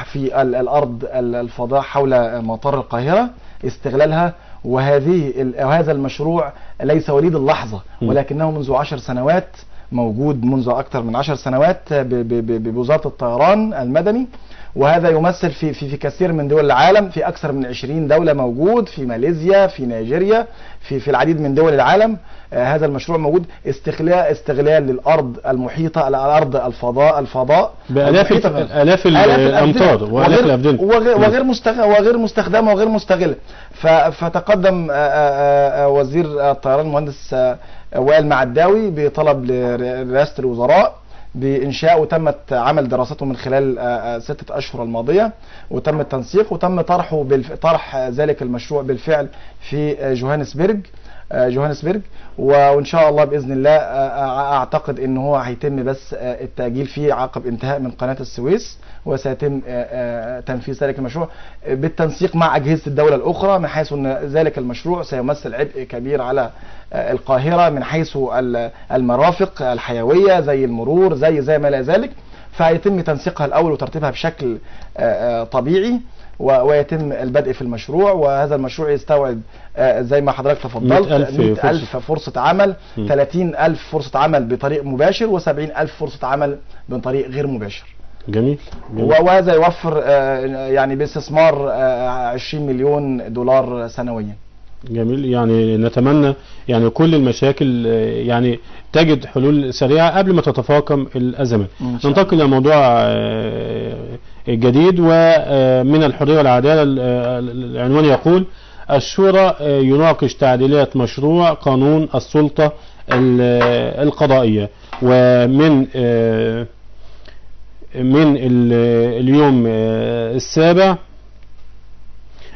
في الأرض الفضاء حول مطار القاهرة، استغلالها. وهذا المشروع ليس وليد اللحظة، ولكنه منذ 10 سنوات موجود، منذ أكثر من 10 سنوات بوزارة الطيران المدني، وهذا يمثل في كثير من دول العالم، في أكثر من 20 دولة موجود، في ماليزيا، في نيجيريا، في العديد من دول العالم. هذا المشروع موجود، استغلال للأرض المحيطة، الأرض الفضاء بآلاف الأمتار وآلاف الأبدان وغير مستخدمة وغير مستغلة. فتقدم وزير الطيران المهندس وائل معداوي بطلب لرئاسة الوزراء بإنشاء، وتمت عمل دراسته من خلال 6 أشهر الماضية، وتم التنسيق وتم طرح ذلك المشروع بالفعل في جوهانسبرج. وإن شاء الله بإذن الله أعتقد إن هو هيتم بس التأجيل فيه عقب انتهاء من قناة السويس، وسيتم تنفيذ ذلك المشروع بالتنسيق مع أجهزة الدولة الأخرى، من حيث أن ذلك المشروع سيمثل عبء كبير على القاهرة من حيث المرافق الحيوية زي المرور زي ما إلى ذلك. فيتم تنسيقها الأول وترتيبها بشكل طبيعي، ويتم البدء في المشروع. وهذا المشروع يستوعب زي ما حضرتك تفضلت 100,000 فرصة عمل، 30,000 فرصة عمل بطريق مباشر، و70,000 فرصة عمل من طريق غير مباشر. جميل. وهذا يوفر يعني باستثمار 20 مليون دولار سنويا. جميل. يعني نتمنى يعني كل المشاكل يعني تجد حلول سريعة قبل ما تتفاقم الأزمات. ننتقل إلى موضوع جديد، ومن الحرية والعدالة العنوان يقول: الشورى يناقش تعديلات مشروع قانون السلطة القضائية. ومن اليوم السابع،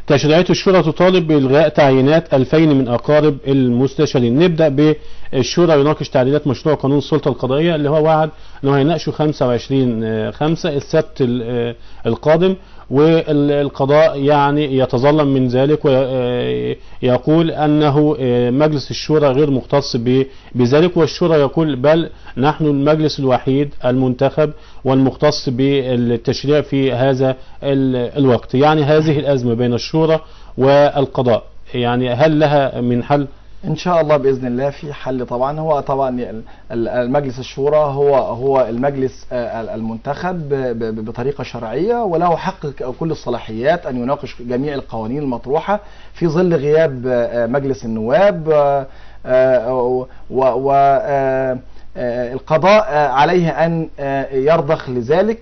تشريعات الشورى تطالب بإلغاء تعيينات 2000 من أقارب المستشارين. نبدأ بالشورى يناقش تعديلات مشروع قانون السلطة القضائية، اللي هو وعد أنه هيناقشه 25/5 السبت القادم، والقضاء يعني يتظلم من ذلك ويقول أنه مجلس الشورى غير مختص بذلك، والشورى يقول بل نحن المجلس الوحيد المنتخب والمختص بالتشريع في هذا الوقت. يعني هذه الأزمة بين الشورى والقضاء يعني هل لها من حل؟ ان شاء الله باذن الله في حل. طبعا هو المجلس الشورى هو المجلس المنتخب بطريقه شرعيه، وله حق كل الصلاحيات ان يناقش جميع القوانين المطروحه في ظل غياب مجلس النواب. والقضاء عليه ان يرضخ لذلك.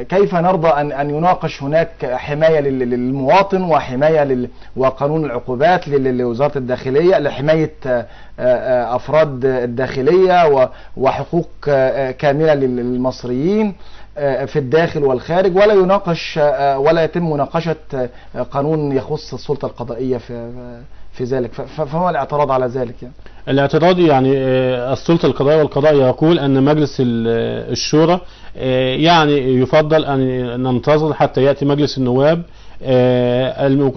كيف نرضى أن يناقش هناك حماية للمواطن وحماية وقانون العقوبات لوزارة الداخلية لحماية أفراد الداخلية وحقوق كاملة للمصريين في الداخل والخارج، ولا يناقش ولا يتم مناقشة قانون يخص السلطة القضائية في ذلك؟ فهو الاعتراض على ذلك. يعني الاعتراض يعني السلطة القضائية والقضاء يقول أن مجلس الشورى يعني يفضل أن ننتظر حتى يأتي مجلس النواب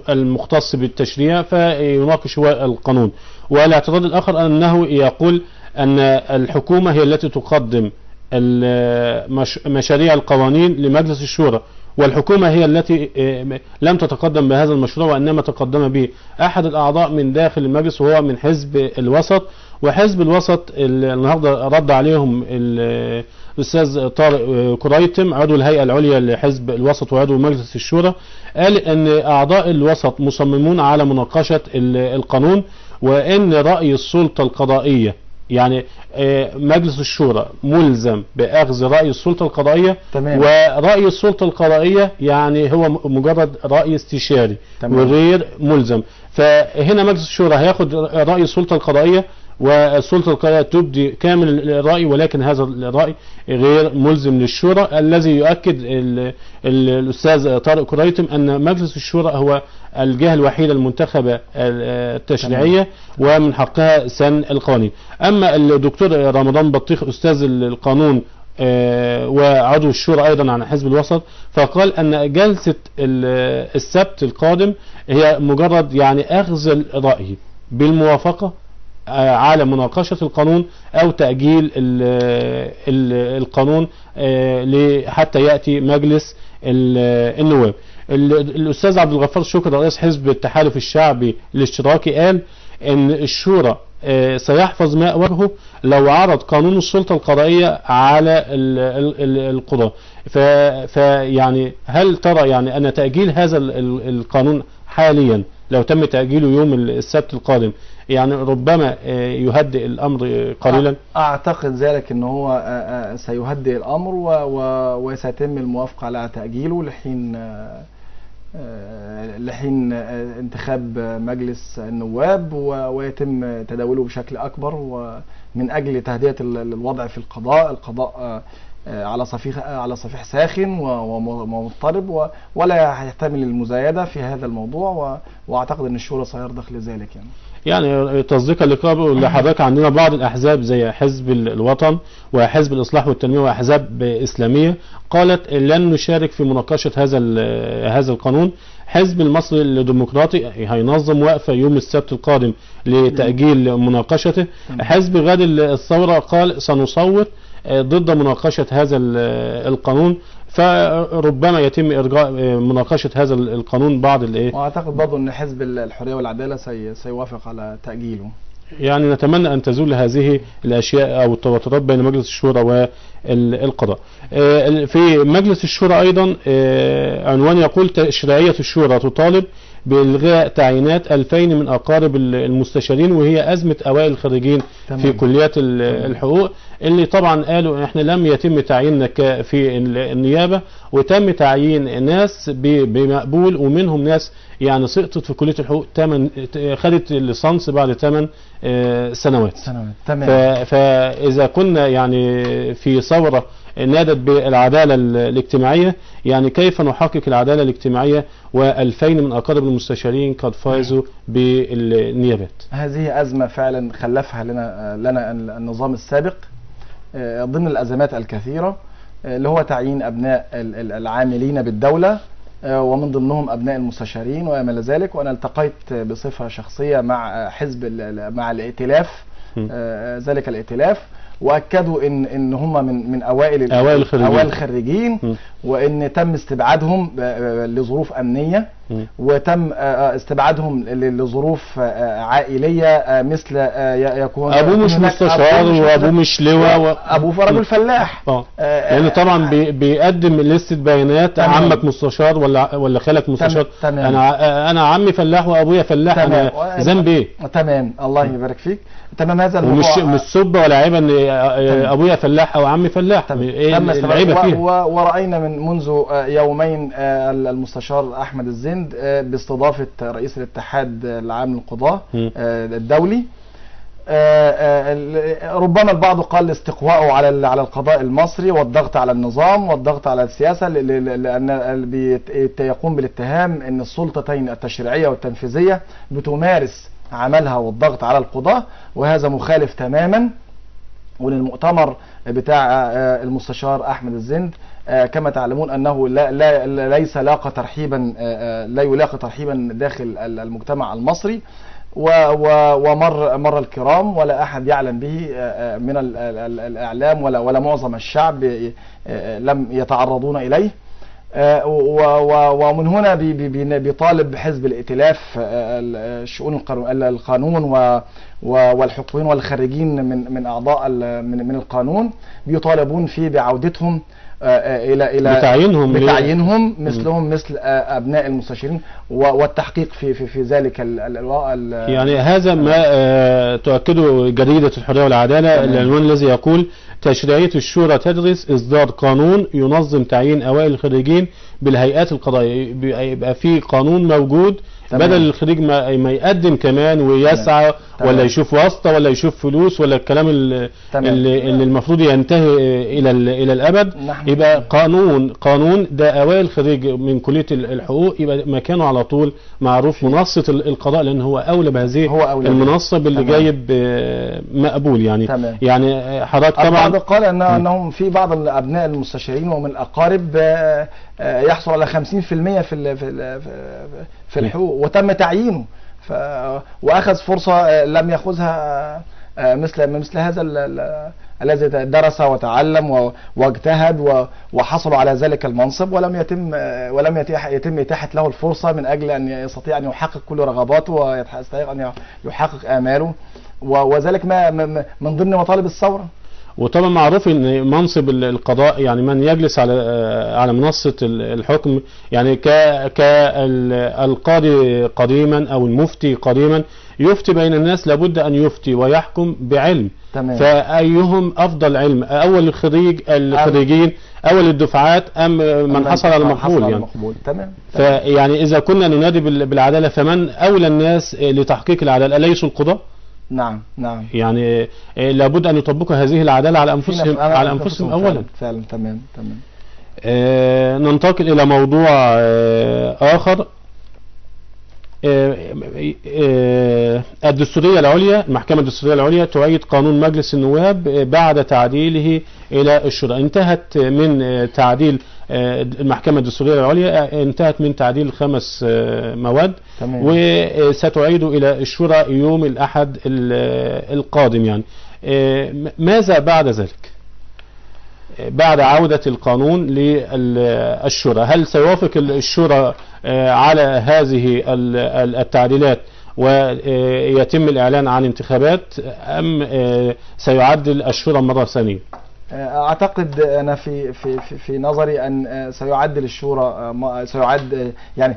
المختص بالتشريع فيناقش هو القانون. والاعتراض الآخر أنه يقول أن الحكومة هي التي تقدم مشاريع القوانين لمجلس الشورى، والحكومة هي التي لم تتقدم بهذا المشروع، وإنما تقدم به أحد الأعضاء من داخل المجلس وهو من حزب الوسط. وحزب الوسط النهارده رد عليهم الأستاذ طارق كريتم عضو الهيئة العليا لحزب الوسط وعضو مجلس الشورى، قال أن أعضاء الوسط مصممون على مناقشة القانون، وأن رأي السلطة القضائية يعني مجلس الشورى ملزم بأخذ رأي السلطة القضائية. تمام. ورأي السلطة القضائية يعني هو مجرد رأي استشاري. تمام. وغير ملزم. فهنا مجلس الشورى هياخد رأي السلطة القضائية، والسلطة القضائية تبدي كامل الرأي، ولكن هذا الرأي غير ملزم للشورى. الذي يؤكد الأستاذ طارق كريتم أن مجلس الشورى هو الجهة الوحيدة المنتخبة التشريعية ومن حقها سن القوانين. أما الدكتور رمضان بطيخ أستاذ القانون وعضو الشورى أيضا عن حزب الوسط، فقال أن جلسة السبت القادم هي مجرد يعني أخذ الرأي بالموافقة على مناقشة القانون أو تأجيل القانون حتى يأتي مجلس النواب. الأستاذ عبد الغفار شكري رئيس حزب التحالف الشعبي الاشتراكي قال إن الشورى سيحفظ ماء وجهه لو عرض قانون السلطة القضائية على القضاء. فيعني هل ترى يعني أن تأجيل هذا القانون حاليا لو تم تأجيله يوم السبت القادم يعني ربما يهدئ الأمر قليلا؟ أعتقد ذلك أنه هو سيهدئ الأمر وسيتم الموافقة على تأجيله لحين انتخاب مجلس النواب ويتم تداوله بشكل أكبر، ومن أجل تهدئة الوضع في القضاء على صفيح ساخن ومضطرب ولا يحتمل المزايدة في هذا الموضوع، وأعتقد أن الشورى سيرضخ لذلك. يعني تصديقا لحضرتك عندنا بعض الأحزاب زي حزب الوطن وحزب الإصلاح والتنمية وأحزاب إسلامية قالت لن نشارك في مناقشة هذا القانون. حزب المصري الديمقراطي هينظم وقفة يوم السبت القادم لتأجيل مناقشته. حزب غد الثورة قال سنصوت ضد مناقشة هذا القانون، فربما يتم إرجاء مناقشة هذا القانون بعض وأعتقد برضه أن حزب الحرية والعدالة سيوافق على تأجيله. يعني نتمنى أن تزول هذه الأشياء أو التوترات بين مجلس الشورى والقضاء. في مجلس الشورى أيضا عنوان يقول تشريعية الشورى تطالب بإلغاء تعيينات 2000 من أقارب المستشارين، وهي أزمة أوائل الخريجين في كليات الحقوق اللي طبعا قالوا احنا لم يتم تعييننا في النيابة وتم تعيين ناس بمقبول، ومنهم ناس يعني سقطت في كلية الحقوق خدت الليسانس بعد 8 سنوات. فإذا كنا يعني في ثورة نادت بالعدالة الاجتماعية، يعني كيف نحقق العدالة الاجتماعية و2000 من أقارب المستشارين قد فازوا بالنيابات؟ هذه أزمة فعلا خلفها لنا النظام السابق ضمن الأزمات الكثيرة اللي هو تعيين أبناء العاملين بالدولة ومن ضمنهم أبناء المستشارين وما إلى ذلك. وأنا التقيت بصفة شخصية مع الائتلاف ذلك الائتلاف، واكدوا ان هم من اوائل الخريجين وان تم استبعادهم لظروف امنيه وتم استبعادهم لظروف عائليه مثل يكون ابوه مش مستشار وابوه مش لواء ابوه رجل فلاح لان طبعا بيقدم لستة بيانات عمك مستشار ولا خالك مستشار. انا عمي فلاح وابويا فلاح، انا ذنبي ايه؟ تمام، الله يبارك فيك. تمام، هذا الموضوع مش سب ولا عيب ان ابويا فلاح او عمي فلاح. ايه العيبه فيها؟ ورأينا منذ يومين المستشار احمد الزند باستضافة رئيس الاتحاد العام للقضاء الدولي. ربما البعض قال استقواءه على القضاء المصري والضغط على النظام والضغط على السياسة، لأن يقوم بالاتهام أن السلطتين التشريعية والتنفيذية بتمارس عملها والضغط على القضاء، وهذا مخالف تماما. وللمؤتمر بتاع المستشار أحمد الزند كما تعلمون أنه ليس لاقى ترحيبا، لا يلاقى ترحيبا داخل المجتمع المصري، ومر الكرام ولا أحد يعلم به من الإعلام ولا معظم الشعب لم يتعرضون إليه. ومن هنا بيطالب حزب الائتلاف شؤون القانون والحقوقيين والخريجين من أعضاء من القانون، بيطالبون فيه بعودتهم إلى بتعيينهم مثل أبناء المستشارين والتحقيق في ذلك يعني هذا ما تؤكده جريدة الحرية والعدالة. العنوان الذي يقول تشريعية الشورى تدرس إصدار قانون ينظم تعيين أوائل الخريجين بالهيئات القضائية. يبقى في قانون موجود بدل الخريج ما يقدم كمان ويسعى ولا يشوف واسطة ولا يشوف فلوس ولا الكلام اللي المفروض ينتهي إلى الأبد. يبقى قانون ده أوائل خريج من كلية الحقوق يبقى مكانه على طول معروف منصة القضاء، لأن هو أولى بهذه المنصة باللي جايب مقبول. يعني حضرتك طبعا قال أنهم في بعض أبناء المستشارين ومن الأقارب يحصل على 50% في الحقوق وتم تعيينه، واخذ فرصه لم ياخذها مثل هذا الذي درس وتعلم واجتهد وحصلوا على ذلك المنصب، ولم يتم اتاحه له الفرصه من اجل ان يستطيع ان يحقق كل رغباته ويستطيع ان يحقق اماله. وذلك من ضمن مطالب الثورة. وطبعا معروف ان منصب القضاء يعني من يجلس على منصة الحكم، يعني كالقاضي قديما او المفتي قديما يفتي بين الناس، لابد ان يفتي ويحكم بعلم. تمام. فايهم افضل علم، اول الخريجين اول الدفعات ام من حصل على المقبول يعني. تمام. فيعني اذا كنا ننادي بالعدالة فمن اولى الناس لتحقيق العدالة اليسوا القضاء؟ نعم نعم. يعني لابد ان يطبقوا هذه العدالة على انفسهم اولا. فعلا. تمام تمام. ننتقل الى موضوع اخر. الدستورية العليا، المحكمة الدستورية العليا تعيد قانون مجلس النواب بعد تعديله إلى الشورى. انتهت من تعديل المحكمة الدستورية العليا، انتهت من تعديل 5 مواد. تمام. وستعيد إلى الشورى يوم الأحد القادم. يعني ماذا بعد ذلك؟ بعد عودة القانون للشورى، هل سيوافق الشورى على هذه التعديلات ويتم الإعلان عن انتخابات، أم سيعدل الشورى مرة ثانية؟ اعتقد انا في نظري ان سيعدل الشورى، يعني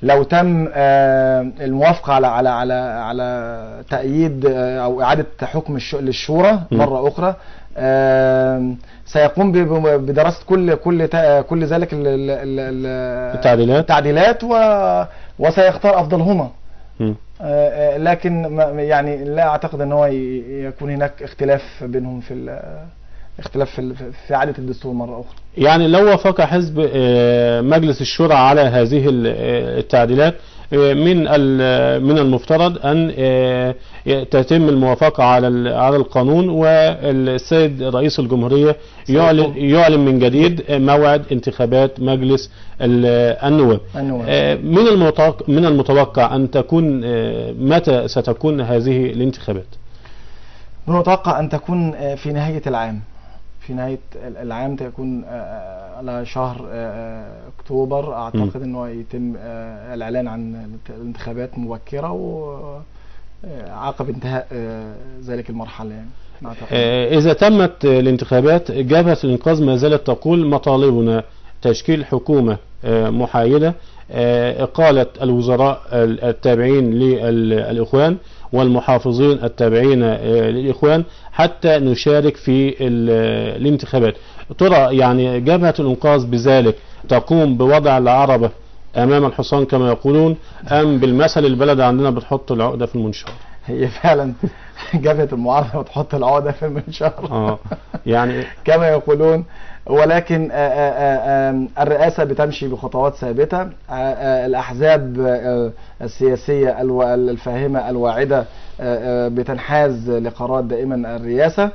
لو تم الموافقه على تأييد او اعاده حكم للشورى مره اخرى، سيقوم بدراسه كل ذلك التعديلات وسيختار افضلهما. لكن يعني لا اعتقد ان هو يكون هناك اختلاف بينهم في اعاده الدستور مره اخرى. يعني لو وافق حزب مجلس الشورى على هذه التعديلات، من المفترض ان تتم الموافقه على القانون، والسيد رئيس الجمهوريه يعلن من جديد موعد انتخابات مجلس النواب. من المتوقع ان تكون، متى ستكون هذه الانتخابات؟ من المتوقع ان تكون في نهايه العام تكون على شهر اكتوبر. اعتقد انه يتم الاعلان عن الانتخابات مبكره وعقب انتهاء ذلك المرحله يعني. اذا تمت الانتخابات، جبهة الانقاذ ما زالت تقول مطالبنا تشكيل حكومة محايدة، إقالة الوزراء التابعين للإخوان والمحافظين التابعين للإخوان حتى نشارك في الانتخابات. ترى يعني جبهة الانقاذ بذلك تقوم بوضع العربة أمام الحصان كما يقولون، أم بالمثل البلد عندنا بتحط العقدة في المنشار؟ هي فعلا جبهة المعارضة بتحط العقدة في المنشار يعني كما يقولون، ولكن الرئاسة بتمشي بخطوات ثابتة. الأحزاب السياسية الفاهمة الواعدة بتنحاز لقرار دائما الرئاسة.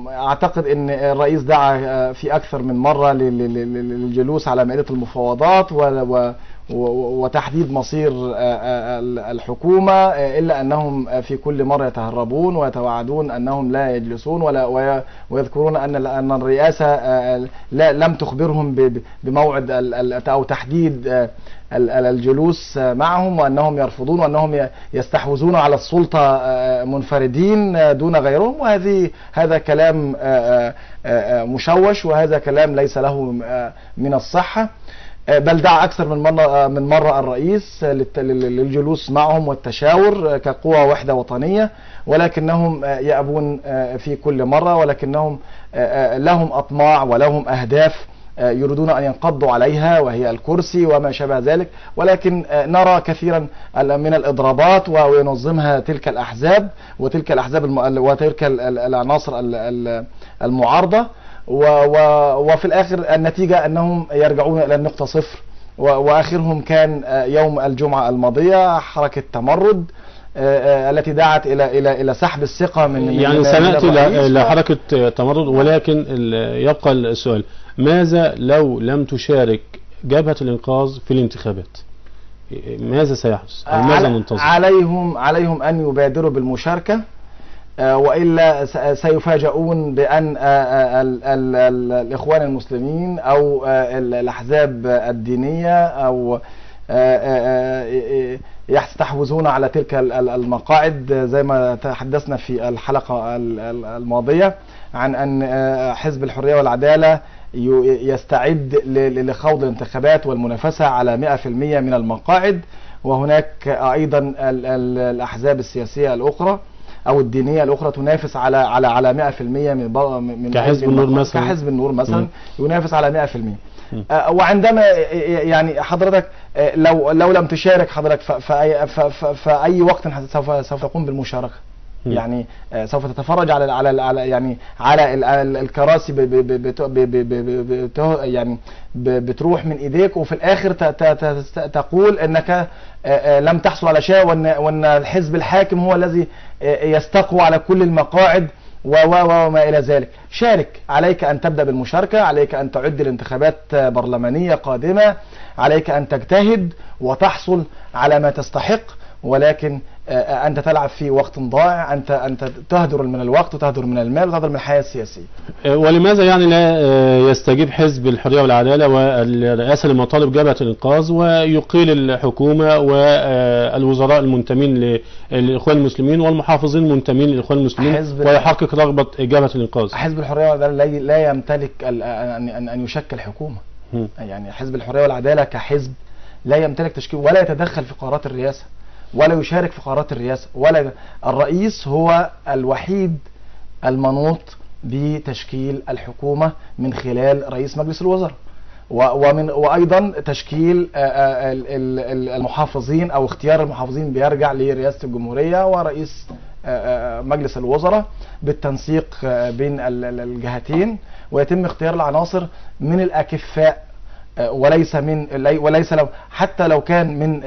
أعتقد أن الرئيس دعا في أكثر من مرة للجلوس على مائدة المفاوضات وتحديد مصير الحكومة، إلا أنهم في كل مرة يتهربون ويتوعدون أنهم لا يجلسون ويذكرون أن الرئاسة لم تخبرهم بموعد أو تحديد الجلوس معهم، وأنهم يرفضون وأنهم يستحوذون على السلطة منفردين دون غيرهم. هذا كلام مشوش، وهذا كلام ليس له من الصحة. بل دعا أكثر من مرة الرئيس للجلوس معهم والتشاور كقوى وحدة وطنية، ولكنهم يأبون في كل مرة، ولكنهم لهم أطماع ولهم أهداف يريدون أن ينقضوا عليها، وهي الكرسي وما شابه ذلك. ولكن نرى كثيرا من الإضرابات وينظمها تلك الأحزاب وتلك العناصر المعارضة، وفي الآخر النتيجة أنهم يرجعون إلى النقطة صفر. وآخرهم كان يوم الجمعة الماضية حركة تمرد التي دعت إلى سحب الثقة من يعني سنأتي لحركة تمرد، ولكن يبقى السؤال: ماذا لو لم تشارك جبهة الإنقاذ في الانتخابات؟ ماذا سيحدث أو ماذا ننتظر؟ عليهم أن يبادروا بالمشاركة، وإلا سيفاجؤون بأن الإخوان المسلمين أو الأحزاب الدينية أو يستحوذون على تلك المقاعد، زي ما تحدثنا في الحلقة الماضية عن أن حزب الحرية والعدالة يستعد لخوض الانتخابات والمنافسة على 100% من المقاعد. وهناك أيضا الأحزاب السياسية الأخرى أو الدينية الأخرى تنافس على 100% من كحزب النور مثلا. كحزب النور مثلا ينافس على 100%. وعندما يعني حضرتك لو لم تشارك حضرتك في أي وقت سوف تقوم بالمشاركة. يعني سوف تتفرج على يعني على الكراسي يعني بتروح من ايديك، وفي الاخر تقول انك لم تحصل على شيء، وان الحزب الحاكم هو الذي يستقوى على كل المقاعد وما الى ذلك. شارك، عليك ان تبدا بالمشاركه، عليك ان تعد لانتخابات برلمانيه قادمه، عليك ان تجتهد وتحصل على ما تستحق، ولكن أنت تلعب في وقت ضائع، أنت تهدر من الوقت وتهدر من المال وتهدر من الحياة السياسية. ولماذا يعني لا يستجيب حزب الحرية والعدالة والرئاسة لمطالب جبهة الإنقاذ ويقيل الحكومة والوزراء المنتمين للإخوان المسلمين والمحافظين المنتمين للإخوان المسلمين ويحقق رغبة جبهة الإنقاذ؟ حزب الحرية والعدالة لا يمتلك أن يشكل حكومة. يعني حزب الحرية والعدالة كحزب لا يمتلك تشكيل ولا يتدخل في قرارات الرئاسة ولا يشارك في قرارات الرئاسة، ولا الرئيس هو الوحيد المنوط بتشكيل الحكومة من خلال رئيس مجلس الوزراء، وأيضا تشكيل المحافظين أو اختيار المحافظين بيرجع لرئاسة الجمهورية ورئيس مجلس الوزراء بالتنسيق بين الجهتين، ويتم اختيار العناصر من الأكفاء وليس لو حتى لو كان من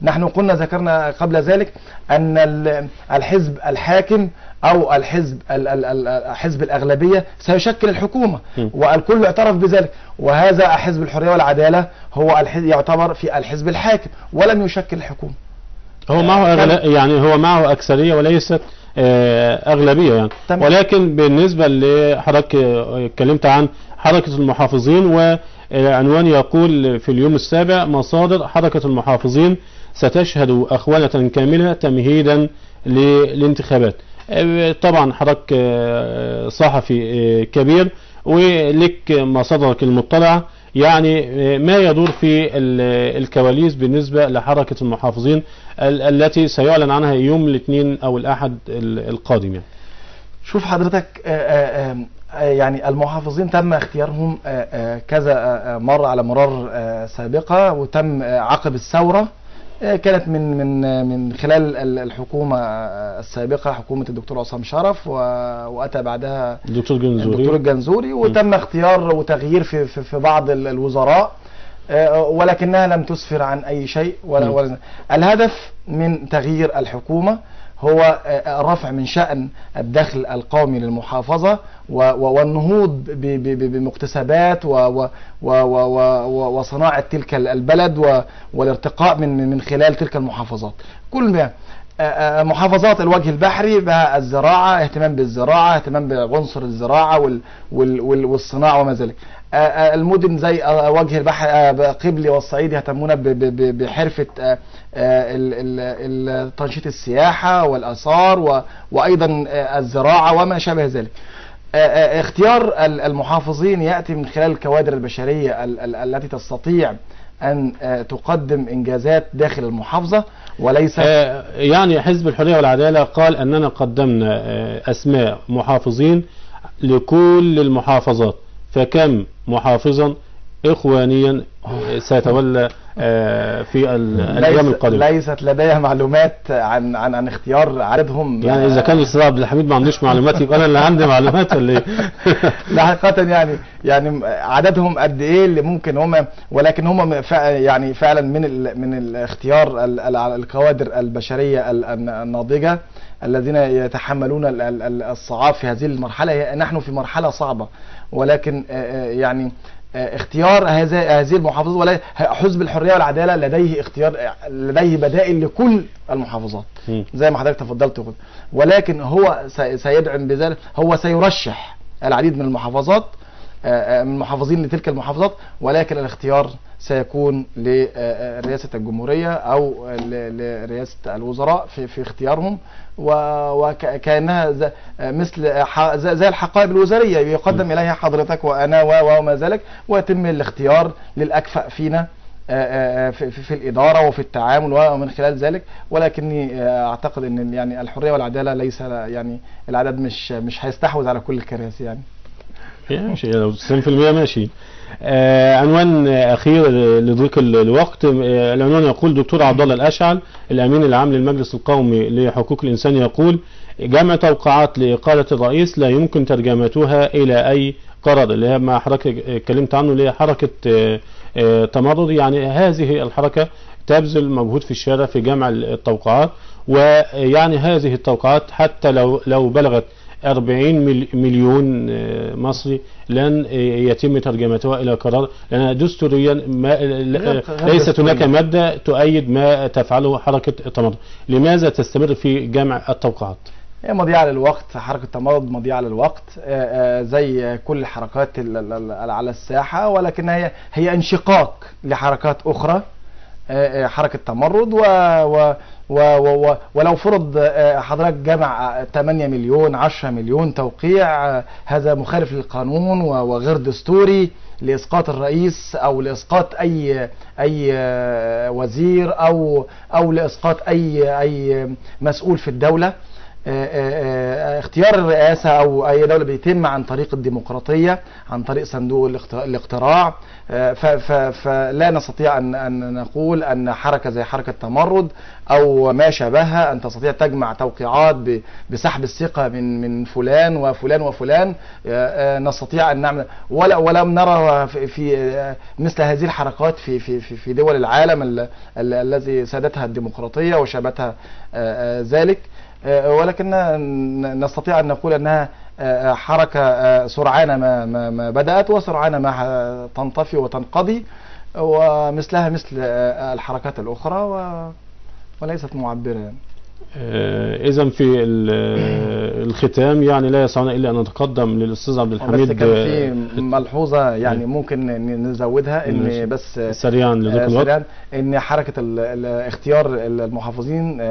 نحن قلنا ذكرنا قبل ذلك ان الحزب الحاكم او حزب الاغلبيه سيشكل الحكومه، والكل اعترف بذلك، وهذا حزب الحريه والعداله هو يعتبر في الحزب الحاكم ولم يشكل الحكومه. هو معه يعني هو معه اكثريه وليست اغلبيه يعني. ولكن بالنسبه لحضرتك اتكلمت عن حركة المحافظين، والعنوان يقول في اليوم السابع: مصادر حركة المحافظين ستشهد أخوانة كاملة تمهيدا للانتخابات. طبعا حضرتك صحفي كبير ولك مصادرك المطلعة، يعني ما يدور في الكواليس بالنسبة لحركة المحافظين التي سيعلن عنها يوم الاثنين أو الأحد القادم يعني. شوف حضرتك، يعني المحافظين تم اختيارهم كذا مرة على مرار سابقة، وتم عقب الثورة كانت من خلال الحكومة السابقة، حكومة الدكتور عصام شرف، وأتى بعدها الدكتور الجنزوري، وتم اختيار وتغيير في بعض الوزراء، ولكنها لم تسفر عن أي شيء. الهدف من تغيير الحكومة هو رفع من شأن الدخل القومي للمحافظة والنهوض بمكتسبات وصناعة تلك البلد والارتقاء من خلال تلك المحافظات. كل محافظات الوجه البحري بها الزراعة، اهتمام بالزراعة، اهتمام بعنصر الزراعة والصناعة وما ذلك. المدن زي وجه البحر قبلي والصعيد يهتمون بحرفة تنشيط السياحة والآثار وأيضا الزراعة وما شابه ذلك. اختيار المحافظين يأتي من خلال الكوادر البشرية التي تستطيع أن تقدم إنجازات داخل المحافظة وليس يعني حزب الحرية والعدالة قال أننا قدمنا أسماء محافظين لكل المحافظات، فكم محافظا إخوانيا سيتولى في الأيام القادمة؟ ليست لدي معلومات عن اختيار عددهم. يعني إذا كان الأستاذ عبد الحميد ما عندوش معلومات يبقى أنا اللي عندي معلومات ولا إيه؟ لا حقيقة يعني عددهم قد إيه اللي ممكن هم، ولكن هم يعني فعلا من الاختيار الكوادر البشرية الناضجة الذين يتحملون الصعاب في هذه المرحلة. نحن في مرحلة صعبة، ولكن يعني اختيار هذه المحافظات، ولا حزب الحرية والعدالة لديه بدائل لكل المحافظات زي ما حضرتك تفضلت وقلت، ولكن هو سيدعم بذلك، هو سيرشح العديد من المحافظات من المحافظين لتلك المحافظات، ولكن الاختيار سيكون لرئاسة الجمهورية أو لرئاسة الوزراء في اختيارهم، وكأنها مثل زي الحقائب الوزارية يقدم إليها حضرتك وأنا وما ذلك، ويتم الاختيار للأكفأ فينا في الإدارة وفي التعامل ومن خلال ذلك. ولكني أعتقد أن يعني الحرية والعدالة ليس يعني العدد مش هيستحوذ على كل الكراسي يعني. ماشي، لو 90% ماشي. عنوان أخير لضيق الوقت. العنوان يقول: دكتور عبد الله الأشعل الأمين العام للمجلس القومي لحقوق الإنسان يقول: جمع توقعات لإقالة الرئيس لا يمكن ترجمتها إلى أي قرار. اللي هي ما حضرتك اتكلمت عنه، اللي هي حركة تمرد. يعني هذه الحركة تبذل مجهود في الشارع في جمع التوقعات، ويعني هذه التوقعات حتى لو بلغت 40 مليون مصري لن يتم ترجمتها إلى قرار، لأن دستوريا ليست هناك مادة تؤيد ما تفعله حركة التمرد. لماذا تستمر في جمع التوقعات؟ هي مضيعة للوقت، حركة التمرد مضيعة للوقت زي كل الحركات على الساحة، ولكن هي انشقاق لحركات أخرى، حركة تمرد. ولو فرض حضرتك جمع 8 مليون 10 مليون توقيع، هذا مخالف للقانون وغير دستوري لإسقاط الرئيس أو لإسقاط أي وزير أو لإسقاط أي مسؤول في الدولة. اختيار الرئاسة أو أي دولة بيتم عن طريق الديمقراطية، عن طريق صندوق الاقتراع. فلا نستطيع أن نقول أن حركة زي حركة تمرد أو ما شابهها أن تستطيع تجمع توقيعات بسحب الثقة من فلان وفلان وفلان. نستطيع أن نعمل ولم نرى في مثل هذه الحركات في دول العالم الذي سادتها الديمقراطية وشابتها ذلك. ولكن نستطيع أن نقول أنها حركة سرعان ما بدأت وسرعان ما تنطفي وتنقضي، ومثلها مثل الحركات الأخرى وليست معبرة يعني. إذا في الختام يعني لا يسعنا إلا أن نتقدم للأستاذ عبد الحميد. بس كان في ملحوظة يعني ممكن نزودها، إن بس سريعا إن حركة اختيار المحافظين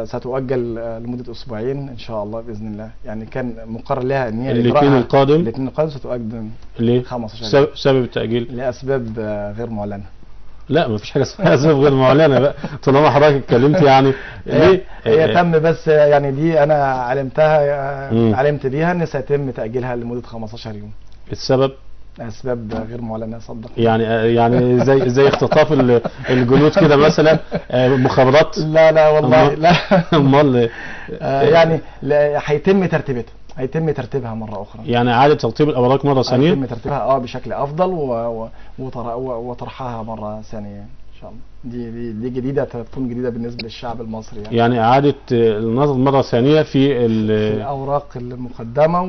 ستؤجل لمدة أسبوعين إن شاء الله بإذن الله. يعني كان مقرر لها إن هي الاثنين القادم ستؤجل ليه؟ 15 سبب التأجيل لأسباب غير معلنة. لا، ما فيش حاجه اسمها اسباب غير معلنه بقى طالما حضرتك اتكلمت يعني. ليه؟ هي تم، بس يعني دي انا علمت بيها ان سيتم تاجيلها لمده 15 يوم. السبب؟ اسباب غير معلنه صدق. يعني زي اختطاف الجنود كده مثلا، مخابرات؟ لا والله لا. امال يعني هيتم ترتيبها مرة أخرى. يعني إعادة ترتيب الأوراق مرة ثانية؟ هيتم ترتيبها بشكل أفضل وطرحها مرة ثانية إن شاء الله. دي جديدة، تكون جديدة بالنسبة للشعب المصري يعني إعادة النظر مرة ثانية في الأوراق المقدمة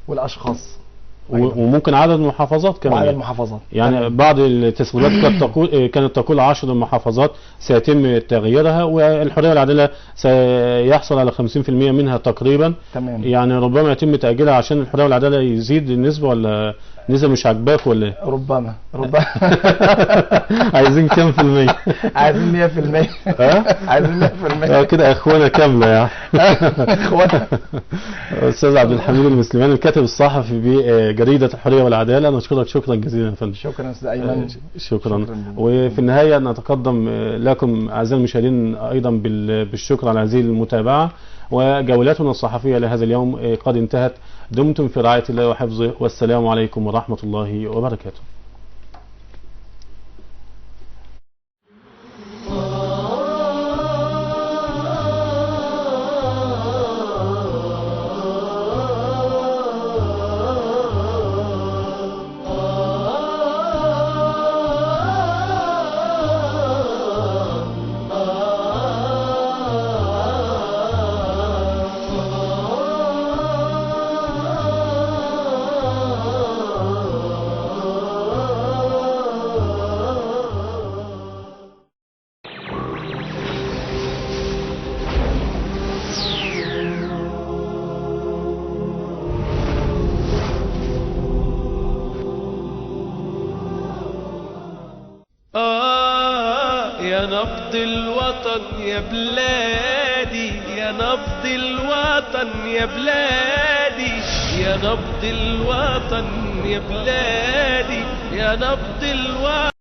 والأشخاص، وممكن عدد المحافظات كمان. وعدد المحافظات يعني بعض التسريبات كانت تقول 10 محافظات سيتم تغييرها، والحرية والعدالة سيحصل على 50% منها تقريبا. تمام. يعني ربما يتم تأجيلها عشان الحرية والعدالة يزيد النسبة، ولا نسبة مش عاجباك ولا ايه؟ ربما عايزين كام في المية؟ عايزين 100%. عايزين 100%. كده اخوانا كاملة يعني. اخوانا. استاذ عبد الحميد المسلماني الكاتب الصحفي بجريدة الحرية والعدالة، نشكرك شكرا جزيلا يا فندم. شكرا استاذ ايمن. شكرا. وفي النهاية نتقدم لكم اعزائي المشاهدين ايضا بالشكر على هذه المتابعة، وجولاتنا الصحفية لهذا اليوم قد انتهت. دمتم في رعاية الله وحفظه، والسلام عليكم ورحمة الله وبركاته. يا نبض الوطن يا بلادي، يا نبض الوطن يا بلادي، يا نبض الوطن يا بلادي، يا نبض الوطن.